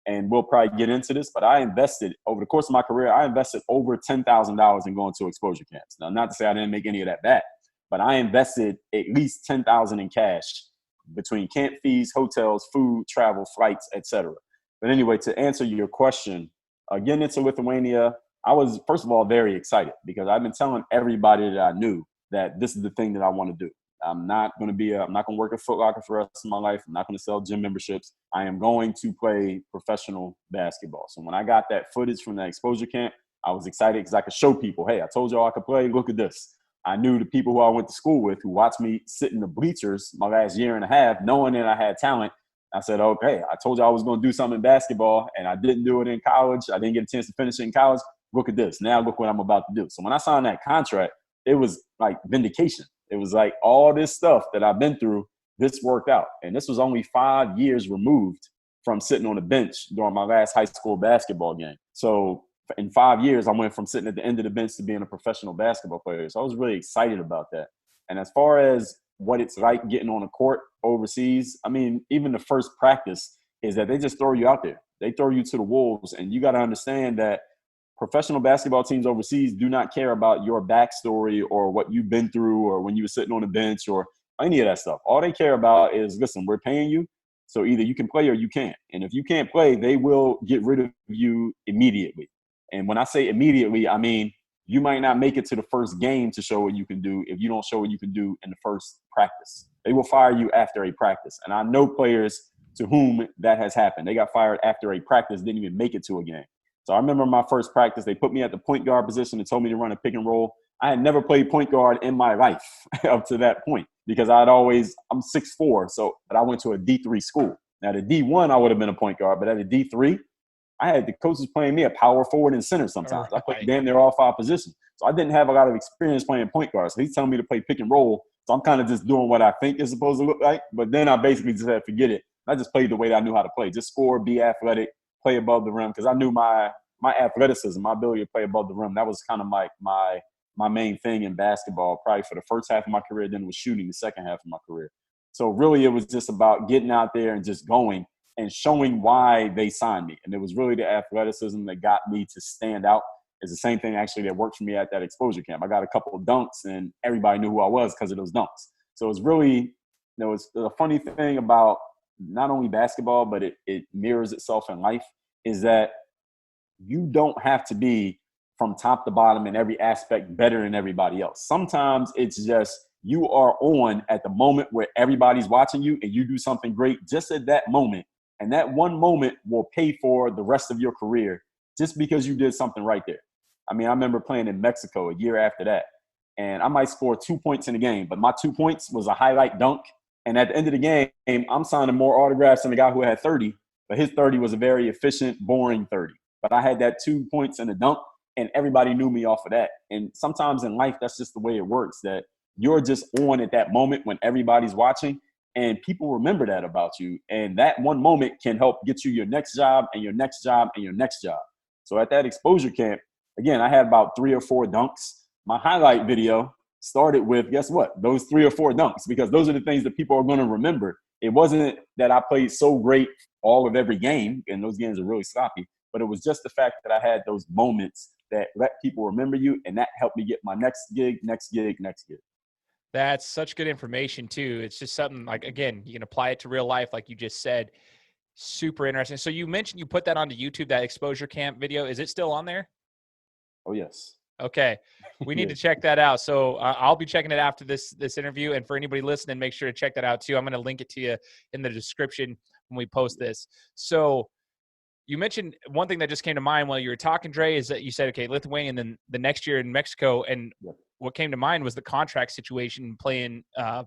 and we'll probably get into this, but I invested over the course of my career, I invested over $10,000 in going to exposure camps. Now, not to say I didn't make any of that back, but I invested at least $10,000 in cash between camp fees, hotels, food, travel, flights, etc. But anyway, to answer your question, getting into Lithuania, I was, first of all, very excited because I've been telling everybody that I knew that this is the thing that I want to do. I'm not going to work at Foot Locker for the rest of my life. I'm not going to sell gym memberships. I am going to play professional basketball. So when I got that footage from that exposure camp, I was excited because I could show people, hey, I told y'all I could play. Look at this. I knew the people who I went to school with who watched me sit in the bleachers my last year and a half, knowing that I had talent. I said, okay, I told you I was going to do something in basketball, and I didn't do it in college. I didn't get a chance to finish it in college. Look at this. Now look what I'm about to do. So when I signed that contract, it was like vindication. It was like all this stuff that I've been through, this worked out. And this was only 5 years removed from sitting on the bench during my last high school basketball game. So in 5 years, I went from sitting at the end of the bench to being a professional basketball player. So I was really excited about that. And as far as what it's like getting on a court overseas, I mean, even the first practice is that they just throw you out there. They throw you to the wolves. And you got to understand that professional basketball teams overseas do not care about your backstory or what you've been through or when you were sitting on the bench or any of that stuff. All they care about is, listen, we're paying you, so either you can play or you can't. And if you can't play, they will get rid of you immediately. And when I say immediately, I mean you might not make it to the first game to show what you can do if you don't show what you can do in the first practice. They will fire you after a practice. And I know players to whom that has happened. They got fired after a practice, didn't even make it to a game. So I remember my first practice, they put me at the point guard position and told me to run a pick and roll. I had never played point guard in my life up to that point because I'm 6'4", but I went to a D3 school. Now, the D1, I would have been a point guard, but at a D3, I had the coaches playing me a power forward and center sometimes. Right. I played damn near all 5 positions. So I didn't have a lot of experience playing point guard. So he's telling me to play pick and roll. So I'm kind of just doing what I think it's supposed to look like. But then I basically just said, forget it. I just played the way that I knew how to play. Just score, be athletic, play above the rim. Because I knew my athleticism, my ability to play above the rim, that was kind of my main thing in basketball, probably for the first half of my career, then it was shooting the second half of my career. So really it was just about getting out there and just going and showing why they signed me. And it was really the athleticism that got me to stand out. It's the same thing actually that worked for me at that exposure camp. I got a couple of dunks and everybody knew who I was because of those dunks. So it's really, it's a funny thing about not only basketball, but it mirrors itself in life, is that you don't have to be from top to bottom in every aspect better than everybody else. Sometimes it's just you are on at the moment where everybody's watching you and you do something great just at that moment. And that one moment will pay for the rest of your career just because you did something right there. I mean, I remember playing in Mexico a year after that, and I might score 2 points in the game, but my 2 points was a highlight dunk. And at the end of the game, I'm signing more autographs than the guy who had 30, but his 30 was a very efficient, boring 30. But I had that 2 points in the dunk, and everybody knew me off of that. And sometimes in life, that's just the way it works, that you're just on at that moment when everybody's watching, and people remember that about you. And that one moment can help get you your next job and your next job and your next job. So at that exposure camp, again, I had about 3 or 4 dunks. My highlight video started with, guess what? Those 3 or 4 dunks, because those are the things that people are going to remember. It wasn't that I played so great all of every game, and those games are really sloppy, but it was just the fact that I had those moments that let people remember you, and that helped me get my next gig. That's such good information too. It's just something like, again, you can apply it to real life, like you just said. Super interesting. So you mentioned you put that onto YouTube, that exposure camp video. Is it still on there? Oh, yes. Okay. We need to check that out. So I'll be checking it after this interview. And for anybody listening, make sure to check that out too. I'm going to link it to you in the description when we post this. So you mentioned one thing that just came to mind while you were talking, Dre, is that you said, okay, Lithuania, and then the next year in Mexico. And what came to mind was the contract situation playing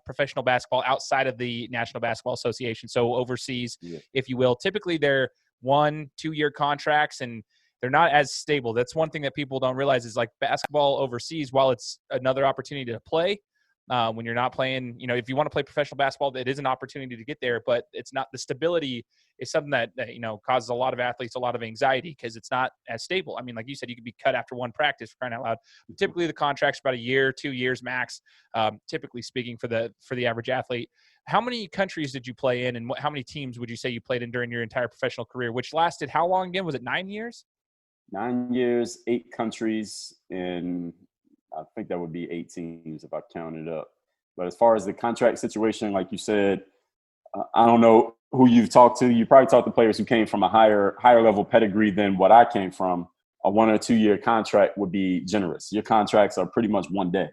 professional basketball outside of the National Basketball Association. So overseas, if you will. Typically they're 1-2 year contracts, and they're not as stable. That's one thing that people don't realize is, like, basketball overseas, while it's another opportunity to play, when you're not playing, if you want to play professional basketball, it is an opportunity to get there, but it's not, the stability is something that causes a lot of athletes a lot of anxiety because it's not as stable. I mean, like you said, you could be cut after one practice, for crying out loud. But typically the contract's about a year, 2 years max, typically speaking, for the average athlete. How many countries did you play in, and how many teams would you say you played in during your entire professional career, which lasted how long again? Was it 9 years? 9 years, 8 countries, and I think that would be 8 teams if I counted up. But as far as the contract situation, like you said, I don't know who you've talked to. You probably talked to players who came from a higher level pedigree than what I came from. A 1 or 2 year contract would be generous. Your contracts are pretty much 1 day,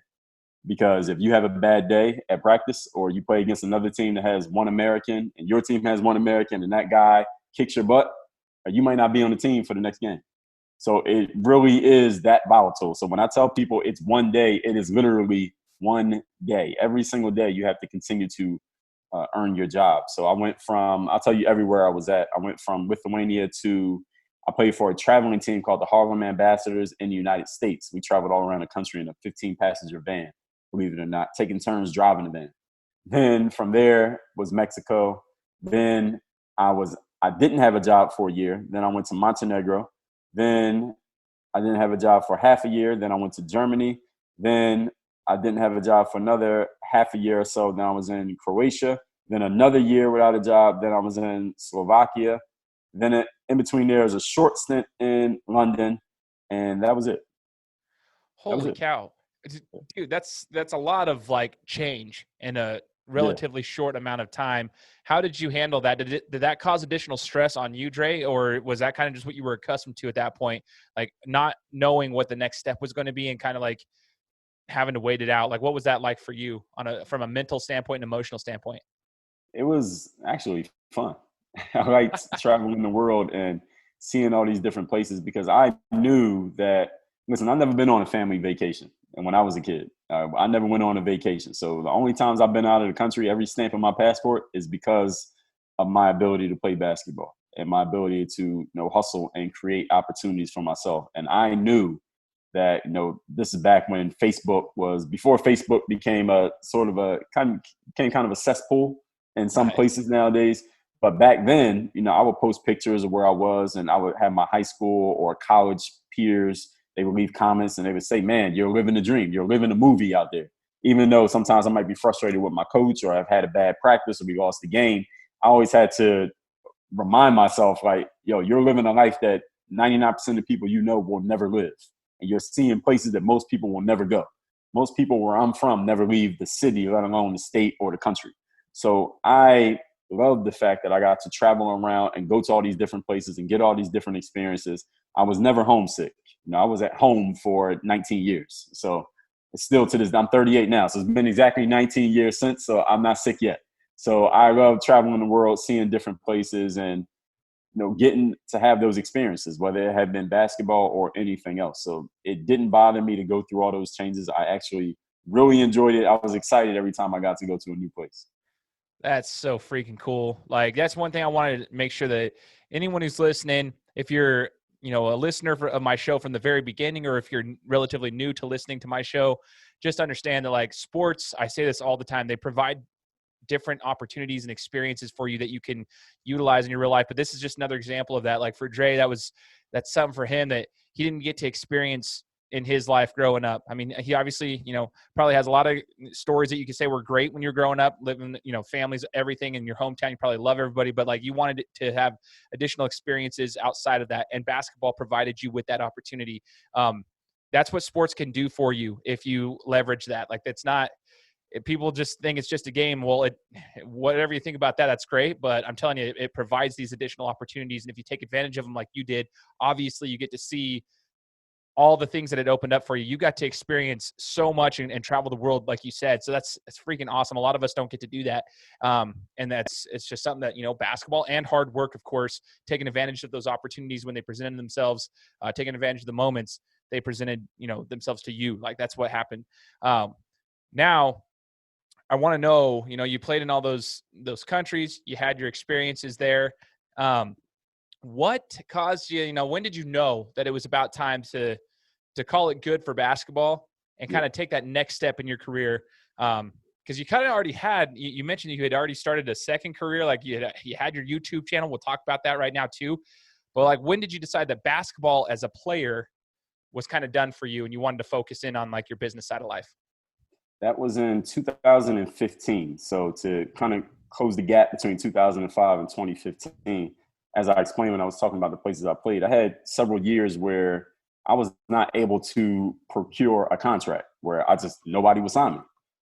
because if you have a bad day at practice, or you play against another team that has 1 American and your team has 1 American and that guy kicks your butt, you might not be on the team for the next game. So it really is that volatile. So when I tell people it's 1 day, it is literally 1 day. Every single day you have to continue to earn your job. So I'll tell you everywhere I was at. I went from Lithuania I played for a traveling team called the Harlem Ambassadors in the United States. We traveled all around the country in a 15-passenger van, believe it or not, taking turns driving the van. Then from there was Mexico. Then I didn't have a job for a year. Then I went to Montenegro. Then I didn't have a job for half a year. Then I went to Germany. Then I didn't have a job for another half a year or so. Then I was in Croatia. Then another year without a job. Then I was in Slovakia. Then in between there was a short stint in London. and that was it. That was Holy it. cow. Dude, that's a lot of like change in a Yeah. relatively short amount of time. How did you handle that? Did that cause additional stress on you, Dre, or was that kind of just what you were accustomed to at that point? Like not knowing what the next step was going to be and kind of like having to wait it out. Like what was that like for you from a mental standpoint and emotional standpoint? It was actually fun. I liked traveling the world and seeing all these different places because I knew that, listen, I've never been on a family vacation. And when I was a kid, I never went on a vacation. So the only times I've been out of the country, every stamp on my passport is because of my ability to play basketball and my ability to, hustle and create opportunities for myself. And I knew that, this is back when Facebook was, before Facebook became a sort of a became kind of a cesspool in some Right. places nowadays. But back then, I would post pictures of where I was, and I would have my high school or college peers. They would leave comments and they would say, "Man, you're living the dream. You're living a movie out there." Even though sometimes I might be frustrated with my coach or I've had a bad practice or we lost the game, I always had to remind myself, like, yo, you're living a life that 99% of people will never live. And you're seeing places that most people will never go. Most people where I'm from never leave the city, let alone the state or the country. So I love the fact that I got to travel around and go to all these different places and get all these different experiences. I was never homesick. I was at home for 19 years. So it's still to this, I'm 38 now. So it's been exactly 19 years since, so I'm not sick yet. So I love traveling the world, seeing different places and, getting to have those experiences, whether it had been basketball or anything else. So it didn't bother me to go through all those changes. I actually really enjoyed it. I was excited every time I got to go to a new place. That's so freaking cool. Like that's one thing I wanted to make sure that anyone who's listening, if you're, a listener of my show from the very beginning, or if you're relatively new to listening to my show, just understand that like sports, I say this all the time, they provide different opportunities and experiences for you that you can utilize in your real life. But this is just another example of that. Like for Dre, that's something for him that he didn't get to experience in his life growing up. I mean, he obviously, probably has a lot of stories that you could say were great when you're growing up, living, families, everything in your hometown. You probably love everybody, but like you wanted to have additional experiences outside of that. And basketball provided you with that opportunity. That's what sports can do for you if you leverage that. Like that's not, people just think it's just a game. Well, whatever you think about that, that's great. But I'm telling you, it provides these additional opportunities. And if you take advantage of them like you did, obviously you get to see all the things that it opened up for you. You got to experience so much and travel the world, like you said. So it's freaking awesome. A lot of us don't get to do that. And it's just something that, basketball and hard work, of course, taking advantage of those opportunities when they presented themselves, taking advantage of the moments they presented, themselves to you. Like that's what happened. Now, I want to know, you played in all those countries, you had your experiences there. What caused you, when did you know that it was about time to call it good for basketball and kind of take that next step in your career? Because you kind of already you mentioned you had already started a second career, like you had your YouTube channel. We'll talk about that right now too. But like, when did you decide that basketball as a player was kind of done for you and you wanted to focus in on like your business side of life? That was in 2015. So to kind of close the gap between 2005 and 2015, as I explained when I was talking about the places I played, I had several years where I was not able to procure a contract, where nobody would sign me.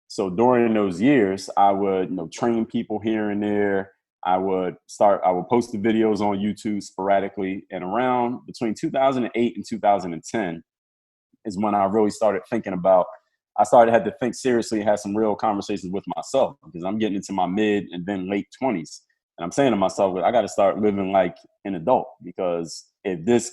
So during those years, I would, train people here and there. I would post the videos on YouTube sporadically. And around between 2008 and 2010 is when I really started thinking about, had to think seriously and have some real conversations with myself, because I'm getting into my mid and then late 20s. And I'm saying to myself, I got to start living like an adult, because if this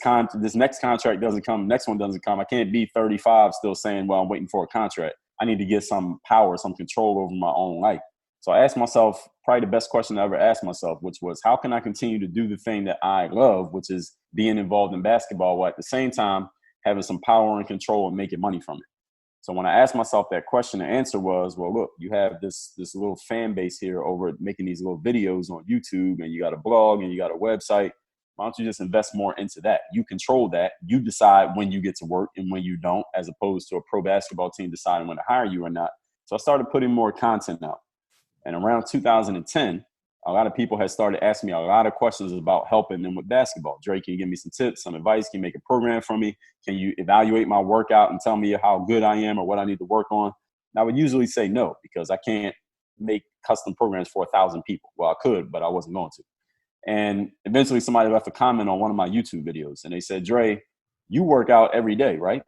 next contract doesn't come, next one doesn't come, I can't be 35 still saying, well, I'm waiting for a contract. I need to get some power, some control over my own life. So I asked myself probably the best question I ever asked myself, which was, how can I continue to do the thing that I love, which is being involved in basketball, while at the same time having some power and control and making money from it? So when I asked myself that question, the answer was, well, look, you have this little fan base here over making these little videos on YouTube, and you got a blog and you got a website. Why don't you just invest more into that? You control that. You decide when you get to work and when you don't, as opposed to a pro basketball team deciding when to hire you or not. So I started putting more content out. And around 2010, a lot of people had started asking me a lot of questions about helping them with basketball. Dre, can you give me some tips, some advice? Can you make a program for me? Can you evaluate my workout and tell me how good I am or what I need to work on? And I would usually say no, because I can't make custom programs for 1,000 people. Well, I could, but I wasn't going to. And eventually somebody left a comment on one of my YouTube videos, and they said, Dre, you work out every day, right?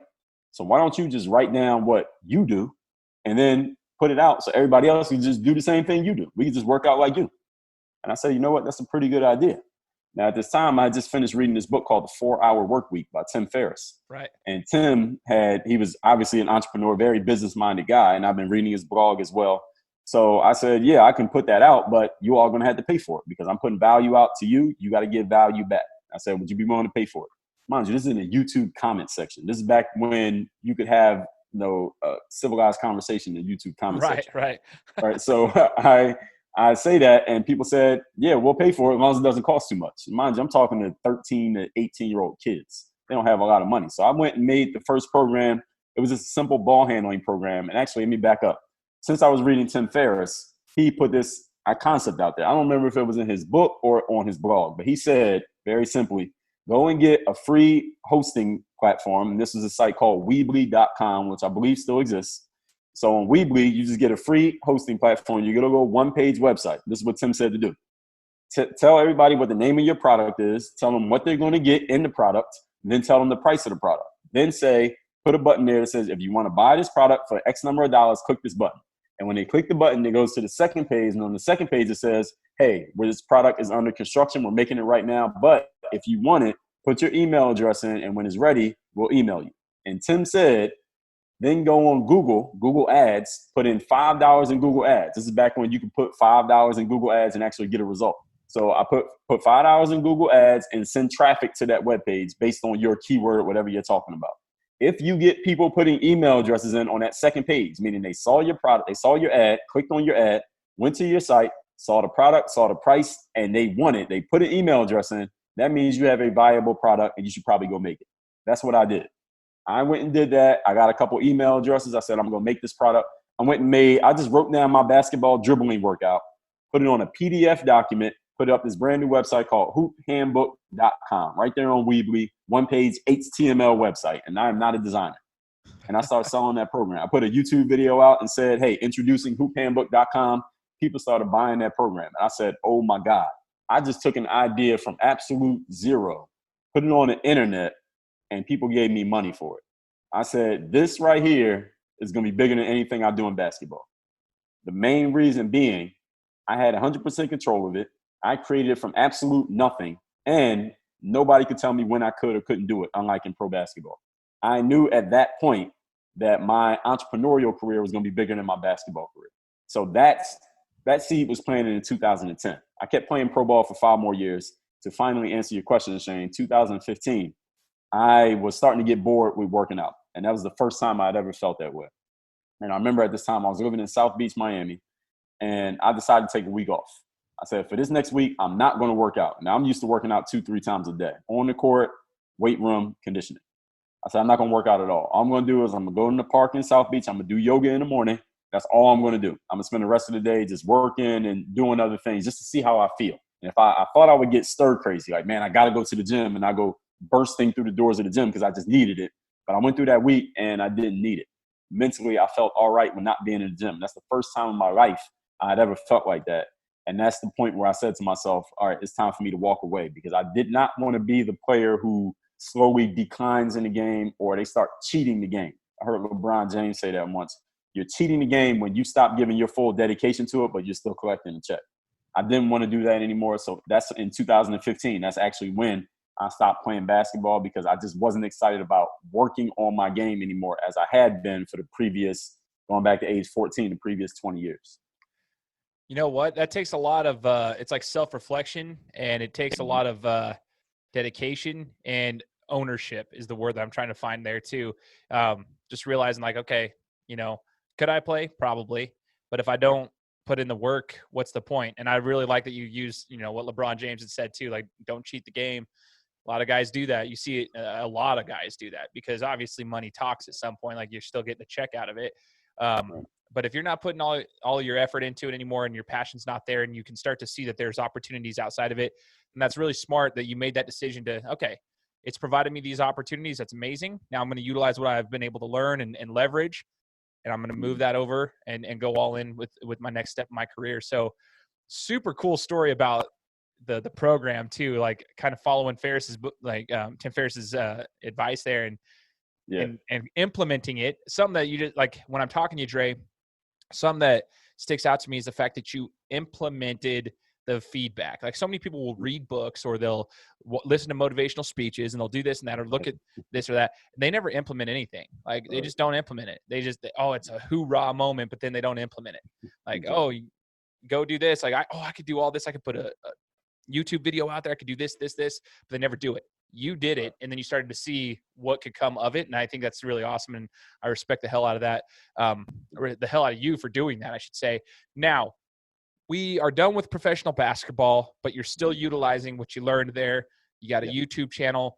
So why don't you just write down what you do and then put it out so everybody else can just do the same thing you do? We can just work out like you. And I said, you know what? That's a pretty good idea. Now, at this time, I just finished reading this book called The 4-Hour Workweek by Tim Ferriss. Right. And Tim he was obviously an entrepreneur, very business-minded guy, and I've been reading his blog as well. So I said, yeah, I can put that out, but you all going to have to pay for it because I'm putting value out to you. You got to give value back. I said, would you be willing to pay for it? Mind you, this is in the YouTube comment section. This is back when you could have civilized conversation in the YouTube comment section. Right. Right. So I say that, and people said, yeah, we'll pay for it as long as it doesn't cost too much. And mind you, I'm talking to 13 to 18-year-old kids. They don't have a lot of money. So I went and made the first program. It was just a simple ball handling program. And actually, let me back up. Since I was reading Tim Ferriss, he put this concept out there. I don't remember if it was in his book or on his blog, but he said very simply, go and get a free hosting platform. And this is a site called Weebly.com, which I believe still exists. So on Weebly, you just get a free hosting platform. You're going to go one-page website. This is what Tim said to do. Tell everybody what the name of your product is. Tell them what they're going to get in the product. And then tell them the price of the product. Then say, put a button there that says, if you want to buy this product for X number of dollars, click this button. And when they click the button, it goes to the second page. And on the second page, it says, hey, where this product is under construction. We're making it right now. But if you want it, put your email address in. And when it's ready, we'll email you. And Tim said, then go on Google Ads, put in $5 in Google Ads. This is back when you could put $5 in Google Ads and actually get a result. So I put $5 in Google Ads and send traffic to that webpage based on your keyword, whatever you're talking about. If you get people putting email addresses in on that second page, meaning they saw your product, they saw your ad, clicked on your ad, went to your site, saw the product, saw the price, and they want it, they put an email address in, that means you have a viable product and you should probably go make it. That's what I did. I went and did that. I got a couple email addresses. I said, I'm going to make this product. I just wrote down my basketball dribbling workout, put it on a PDF document, put up this brand new website called hoophandbook.com, right there on Weebly, one-page HTML website, and I am not a designer. And I started selling that program. I put a YouTube video out and said, hey, introducing hoophandbook.com. People started buying that program. And I said, oh, my God. I just took an idea from absolute zero, put it on the internet, and people gave me money for it. I said, this right here is going to be bigger than anything I do in basketball. The main reason being, I had 100% control of it. I created it from absolute nothing, and nobody could tell me when I could or couldn't do it, unlike in pro basketball. I knew at that point that my entrepreneurial career was going to be bigger than my basketball career. So that seed was planted in 2010. I kept playing pro ball for 5 more years. To finally answer your question, Shane, 2015, I was starting to get bored with working out, and that was the first time I'd ever felt that way. And I remember at this time I was living in South Beach, Miami, and I decided to take a week off. I said, for this next week, I'm not going to work out. Now, I'm used to working out 2-3 times a day, on the court, weight room, conditioning. I said, I'm not going to work out at all. All I'm going to do is I'm going to go in the park in South Beach. I'm going to do yoga in the morning. That's all I'm going to do. I'm going to spend the rest of the day just working and doing other things just to see how I feel. And if I thought I would get stir crazy, like, man, I got to go to the gym, and I go bursting through the doors of the gym because I just needed it. But I went through that week and I didn't need it. Mentally, I felt all right with not being in the gym. That's the first time in my life I'd ever felt like that. And that's the point where I said to myself, all right, it's time for me to walk away, because I did not want to be the player who slowly declines in the game or they start cheating the game. I heard LeBron James say that once. You're cheating the game when you stop giving your full dedication to it, but you're still collecting the check. I didn't want to do that anymore. So that's in 2015. That's actually when I stopped playing basketball, because I just wasn't excited about working on my game anymore as I had been for the previous, going back to age 14, the previous 20 years. You know what? That takes a lot of it's like self-reflection, and it takes a lot of dedication, and ownership is the word that I'm trying to find there too. Just realizing, like, okay, could I play? Probably. But if I don't put in the work, what's the point? And I really like that you use, what LeBron James had said too, like, don't cheat the game. A lot of guys do that. You see a lot of guys do that because obviously money talks at some point, like you're still getting a check out of it. But if you're not putting all your effort into it anymore and your passion's not there, and you can start to see that there's opportunities outside of it, and that's really smart that you made that decision to, okay, it's provided me these opportunities. That's amazing. Now I'm going to utilize what I've been able to learn and leverage, and I'm going to move that over and go all in with my next step in my career. So super cool story about the program too, like kind of following Ferriss's book, like Tim Ferriss's advice there, and implementing it. Something that you just, like when I'm talking to you, Dre, something that sticks out to me is the fact that you implemented the feedback. Like so many people will read books or they'll listen to motivational speeches and they'll do this and that, or look at this or that. And they never implement anything. Like they just don't implement it. They just, oh, it's a hoorah moment, but then they don't implement it. Like, oh, you go do this. Like, I could do all this. I could put a YouTube video out there. I could do this, but they never do it. You did it, and then you started to see what could come of it, and I think that's really awesome, and I respect the hell out of that, or the hell out of you for doing that, I should say. Now, we are done with professional basketball, but you're still utilizing what you learned there. You got a YouTube channel.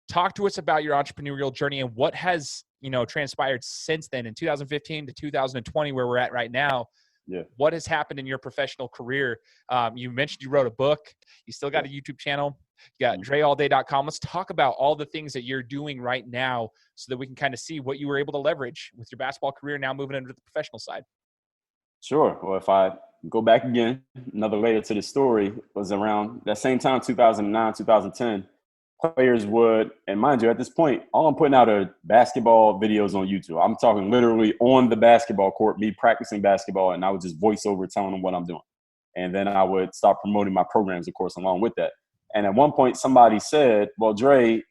Talk to us about your entrepreneurial journey and what has, transpired since then in 2015 to 2020, where we're at right now. Yeah. What has happened in your professional career? You mentioned you wrote a book. You still got a YouTube channel. You got dreallday.com. Let's talk about all the things that you're doing right now so that we can kind of see what you were able to leverage with your basketball career now moving into the professional side. Sure. Well, if I go back again, another layer to the story was around that same time, 2009, 2010. Players would, and mind you, at this point, all I'm putting out are basketball videos on YouTube. I'm talking literally on the basketball court, me practicing basketball, and I would just voice over telling them what I'm doing. And then I would start promoting my programs, of course, along with that. And at one point, somebody said, well, Dre,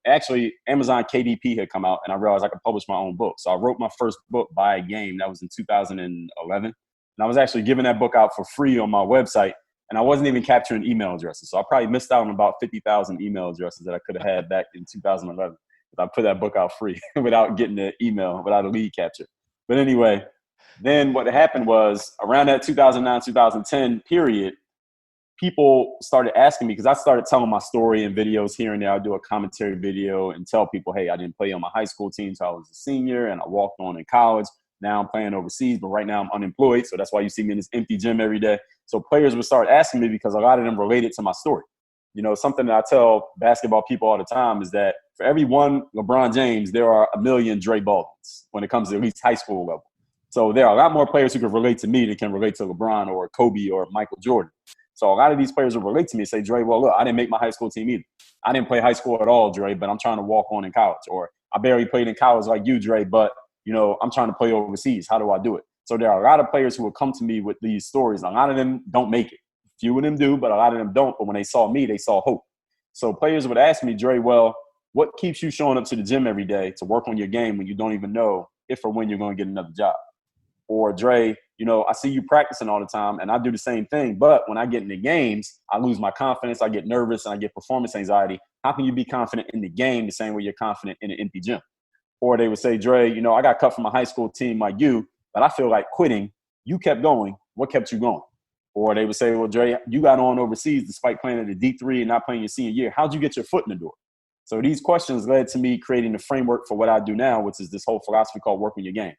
actually, Amazon KDP had come out, and I realized I could publish my own book. So I wrote my first book, Buy a Game. That was in 2011. And I was actually giving that book out for free on my website. And I wasn't even capturing email addresses. So I probably missed out on about 50,000 email addresses that I could have had back in 2011 if I put that book out free without getting the email, without a lead capture. But anyway, then what happened was around that 2009, 2010 period, people started asking me, because I started telling my story in videos here and there. I'll do a commentary video and tell people, hey, I didn't play on my high school team until I was a senior, and I walked on in college. Now I'm playing overseas, but right now I'm unemployed. So that's why you see me in this empty gym every day. So players would start asking me because a lot of them related to my story. Something that I tell basketball people all the time is that for every one LeBron James, there are a million Dre Baldwins when it comes to at least high school level. So there are a lot more players who can relate to me than can relate to LeBron or Kobe or Michael Jordan. So a lot of these players will relate to me and say, Dre, well, look, I didn't make my high school team either. I didn't play high school at all, Dre, but I'm trying to walk on in college. Or I barely played in college like you, Dre, but I'm trying to play overseas. How do I do it? So there are a lot of players who will come to me with these stories. A lot of them don't make it. Few of them do, but a lot of them don't. But when they saw me, they saw hope. So players would ask me, Dre, well, what keeps you showing up to the gym every day to work on your game when you don't even know if or when you're going to get another job? Or Dre, I see you practicing all the time and I do the same thing. But when I get in the games, I lose my confidence. I get nervous and I get performance anxiety. How can you be confident in the game the same way you're confident in an empty gym? Or they would say, Dre, I got cut from a high school team like you, but I feel like quitting. You kept going. What kept you going? Or they would say, well, Dre, you got on overseas despite playing at the D3 and not playing your senior year. How'd you get your foot in the door? So these questions led to me creating the framework for what I do now, which is this whole philosophy called working your game.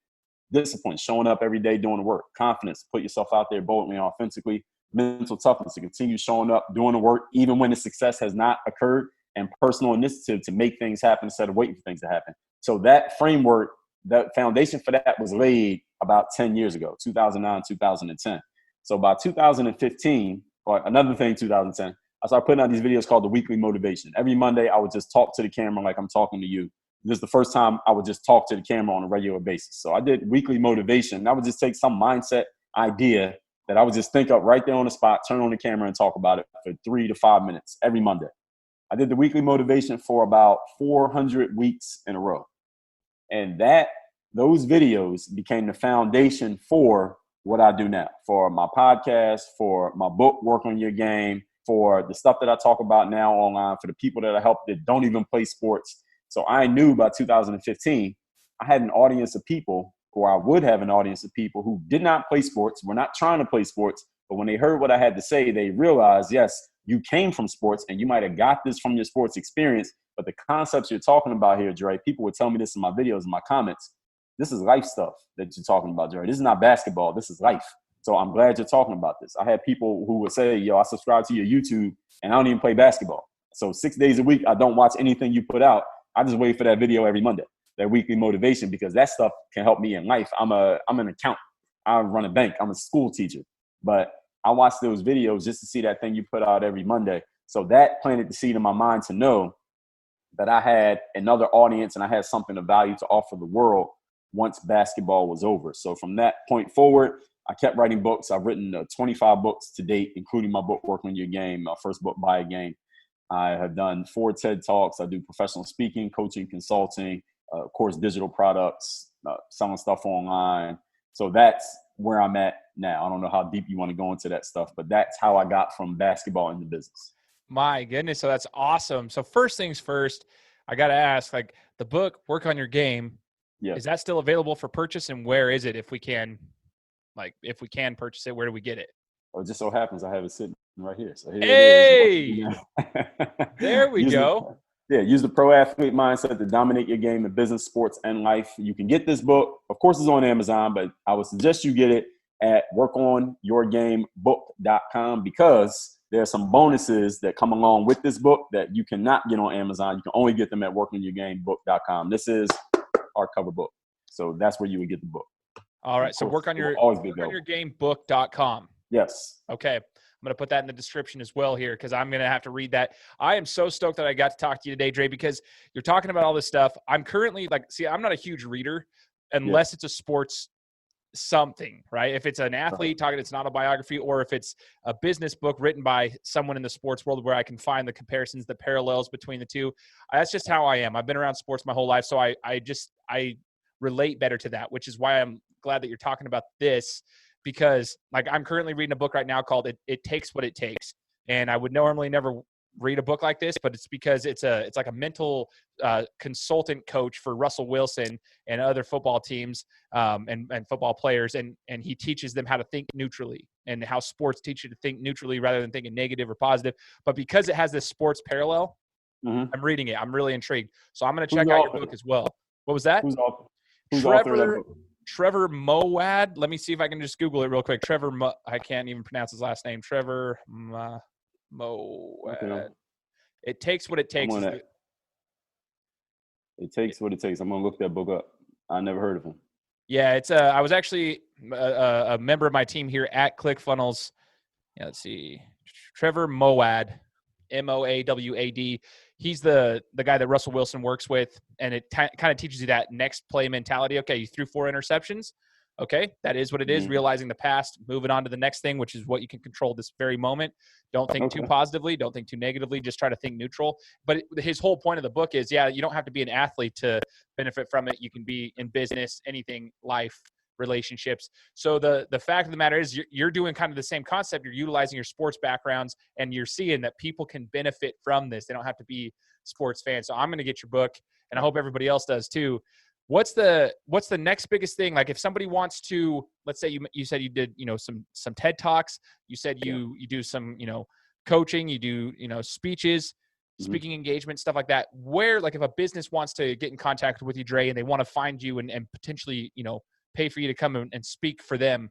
Discipline, showing up every day, doing the work. Confidence, put yourself out there boldly and authentically. Mental toughness, to continue showing up, doing the work, even when the success has not occurred. And personal initiative to make things happen instead of waiting for things to happen. So that framework, that foundation for that was laid about 10 years ago, 2009, 2010. So by 2015, or another thing, 2010, I started putting out these videos called the Weekly Motivation. Every Monday, I would just talk to the camera like I'm talking to you. This is the first time I would just talk to the camera on a regular basis. So I did Weekly Motivation. I would just take some mindset idea that I would just think up right there on the spot, turn on the camera and talk about it for 3 to 5 minutes every Monday. I did the Weekly Motivation for about 400 weeks in a row. And those videos became the foundation for what I do now, for my podcast, for my book, Work on Your Game, for the stuff that I talk about now online, for the people that I help that don't even play sports. So I knew by 2015, I had an audience of people, or I would have an audience of people who did not play sports, were not trying to play sports, but when they heard what I had to say, they realized, yes, you came from sports and you might have got this from your sports experience, but the concepts you're talking about here, Dre, people would tell me this in my videos and my comments. this is life stuff that you're talking about, Jerry. This is not basketball. This is life. So I'm glad you're talking about this. I had people who would say, yo, I subscribe to your YouTube and I don't even play basketball. So 6 days a week, I don't watch anything you put out. I just wait for that video every Monday, that weekly motivation, because that stuff can help me in life. I'm an accountant. I run a bank. I'm a school teacher. But I watch those videos just to see that thing you put out every Monday. So that planted the seed in my mind to know that I had another audience and I had something of value to offer the world once basketball was over. So from that point forward, I kept writing books. I've written 25 books to date, including my book, Work on Your Game, my first book, Buy a Game. I have done 4 TED Talks. I do professional speaking, coaching, consulting, of course, digital products, selling stuff online. So that's where I'm at now. I don't know how deep you want to go into that stuff, but that's how I got from basketball into business. My goodness. So that's awesome. So first things first, I got to ask, like, the book, Work on Your Game, is that still available for purchase? And where is it? If we can purchase it, where do we get it? Oh, it just so happens I have it sitting right here. So here it is. There we go. Use the pro athlete mindset to dominate your game in business, sports, and life. You can get this book. Of course, it's on Amazon, but I would suggest you get it at workonyourgamebook.com, because there are some bonuses that come along with this book that you cannot get on Amazon. You can only get them at workonyourgamebook.com. This is our cover book. So that's where you would get the book. All right. So workonyourgamebook.com. Yes. Okay. I'm going to put that in the description as well here, because I'm going to have to read that. I am so stoked that I got to talk to you today, Dre, because you're talking about all this stuff. I'm currently I'm not a huge reader unless it's a sports something, right? If it's an athlete talking, it's not a biography, or if it's a business book written by someone in the sports world where I can find the comparisons, the parallels between the two. That's just how I am. I've been around sports my whole life. So I relate better to that, which is why I'm glad that you're talking about this, because like I'm currently reading a book right now called It Takes What It Takes. And I would normally never read a book like this, but it's because it's like a mental consultant coach for Russell Wilson and other football teams and football players. And he teaches them how to think neutrally, and how sports teach you to think neutrally rather than thinking negative or positive. But because it has this sports parallel, I'm reading it. I'm really intrigued. So I'm going to check out your book as well. What was that? Who's author of that book? Trevor Mowad. Let me see if I can just Google it real quick. I can't even pronounce his last name. Trevor Mowad. Okay. It Takes What It Takes. It Takes What It Takes. I'm going to look that book up. I never heard of him. Yeah, it's I was actually a member of my team here at ClickFunnels. Yeah, let's see. Trevor Mowad, Moawad. He's the guy that Russell Wilson works with, and it kind of teaches you that next play mentality. Okay, you threw 4 interceptions. Okay, that is what it is. Realizing the past, moving on to the next thing, which is what you can control this very moment. Don't think too positively. Don't think too negatively. Just try to think neutral. But his whole point of the book is, you don't have to be an athlete to benefit from it. You can be in business, anything, life, relationships. So the fact of the matter is you're doing kind of the same concept. You're utilizing your sports backgrounds, and you're seeing that people can benefit from this. They don't have to be sports fans. So I'm going to get your book, and I hope everybody else does too. What's the next biggest thing? Like if somebody wants to, let's say you said you did, some TED Talks, you said you do some, coaching, you do, speeches, speaking engagement, stuff like that. Where, like if a business wants to get in contact with you, Dre, and they want to find you and potentially, pay for you to come and speak for them,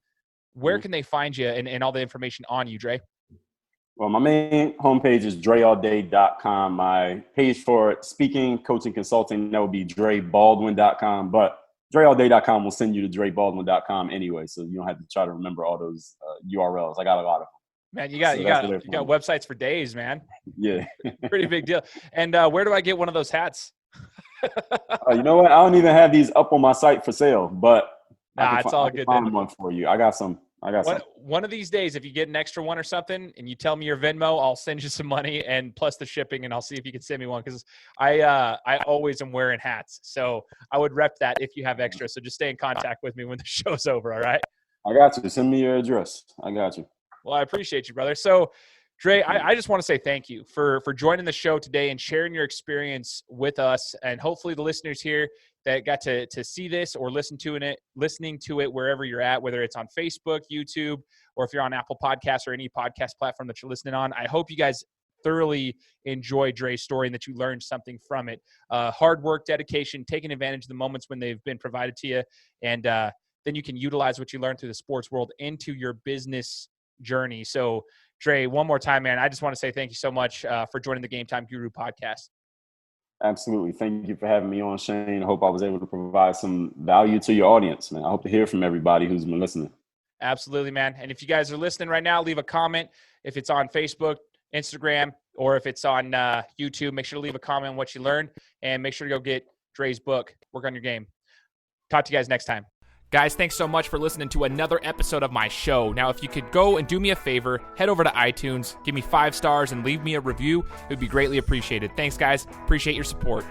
where can they find you and all the information on you, Dre? Well, my main homepage is dreallday.com. My page for speaking, coaching, consulting, that would be drebaldwin.com. But dreallday.com will send you to drebaldwin.com anyway, so you don't have to try to remember all those URLs. I got a lot of them. Man, you got websites for days, man. Yeah. Pretty big deal. And where do I get one of those hats? You know what? I don't even have these up on my site for sale, but it's all good. Find one for you. I got some. One of these days, if you get an extra one or something and you tell me your Venmo, I'll send you some money and plus the shipping, and I'll see if you can send me one, because I always am wearing hats. So I would rep that if you have extra. So just stay in contact with me when the show's over, all right? I got you. Send me your address. I got you. Well, I appreciate you, brother. So, Dre, I just want to say thank you for joining the show today and sharing your experience with us, and hopefully the listeners here that got to see this or listening to it wherever you're at, whether it's on Facebook, YouTube, or if you're on Apple Podcasts or any podcast platform that you're listening on. I hope you guys thoroughly enjoy Dre's story and that you learned something from it. Hard work, dedication, taking advantage of the moments when they've been provided to you, and then you can utilize what you learned through the sports world into your business journey. So, Dre, one more time, man, I just want to say thank you so much for joining the Game Time Guru podcast. Absolutely. Thank you for having me on, Shane. I hope I was able to provide some value to your audience, man. I hope to hear from everybody who's been listening. Absolutely, man. And if you guys are listening right now, leave a comment. If it's on Facebook, Instagram, or if it's on YouTube, make sure to leave a comment on what you learned, and make sure to go get Dre's book, Work on Your Game. Talk to you guys next time. Guys, thanks so much for listening to another episode of my show. Now, if you could go and do me a favor, head over to iTunes, give me 5 stars, and leave me a review. It would be greatly appreciated. Thanks, guys. Appreciate your support.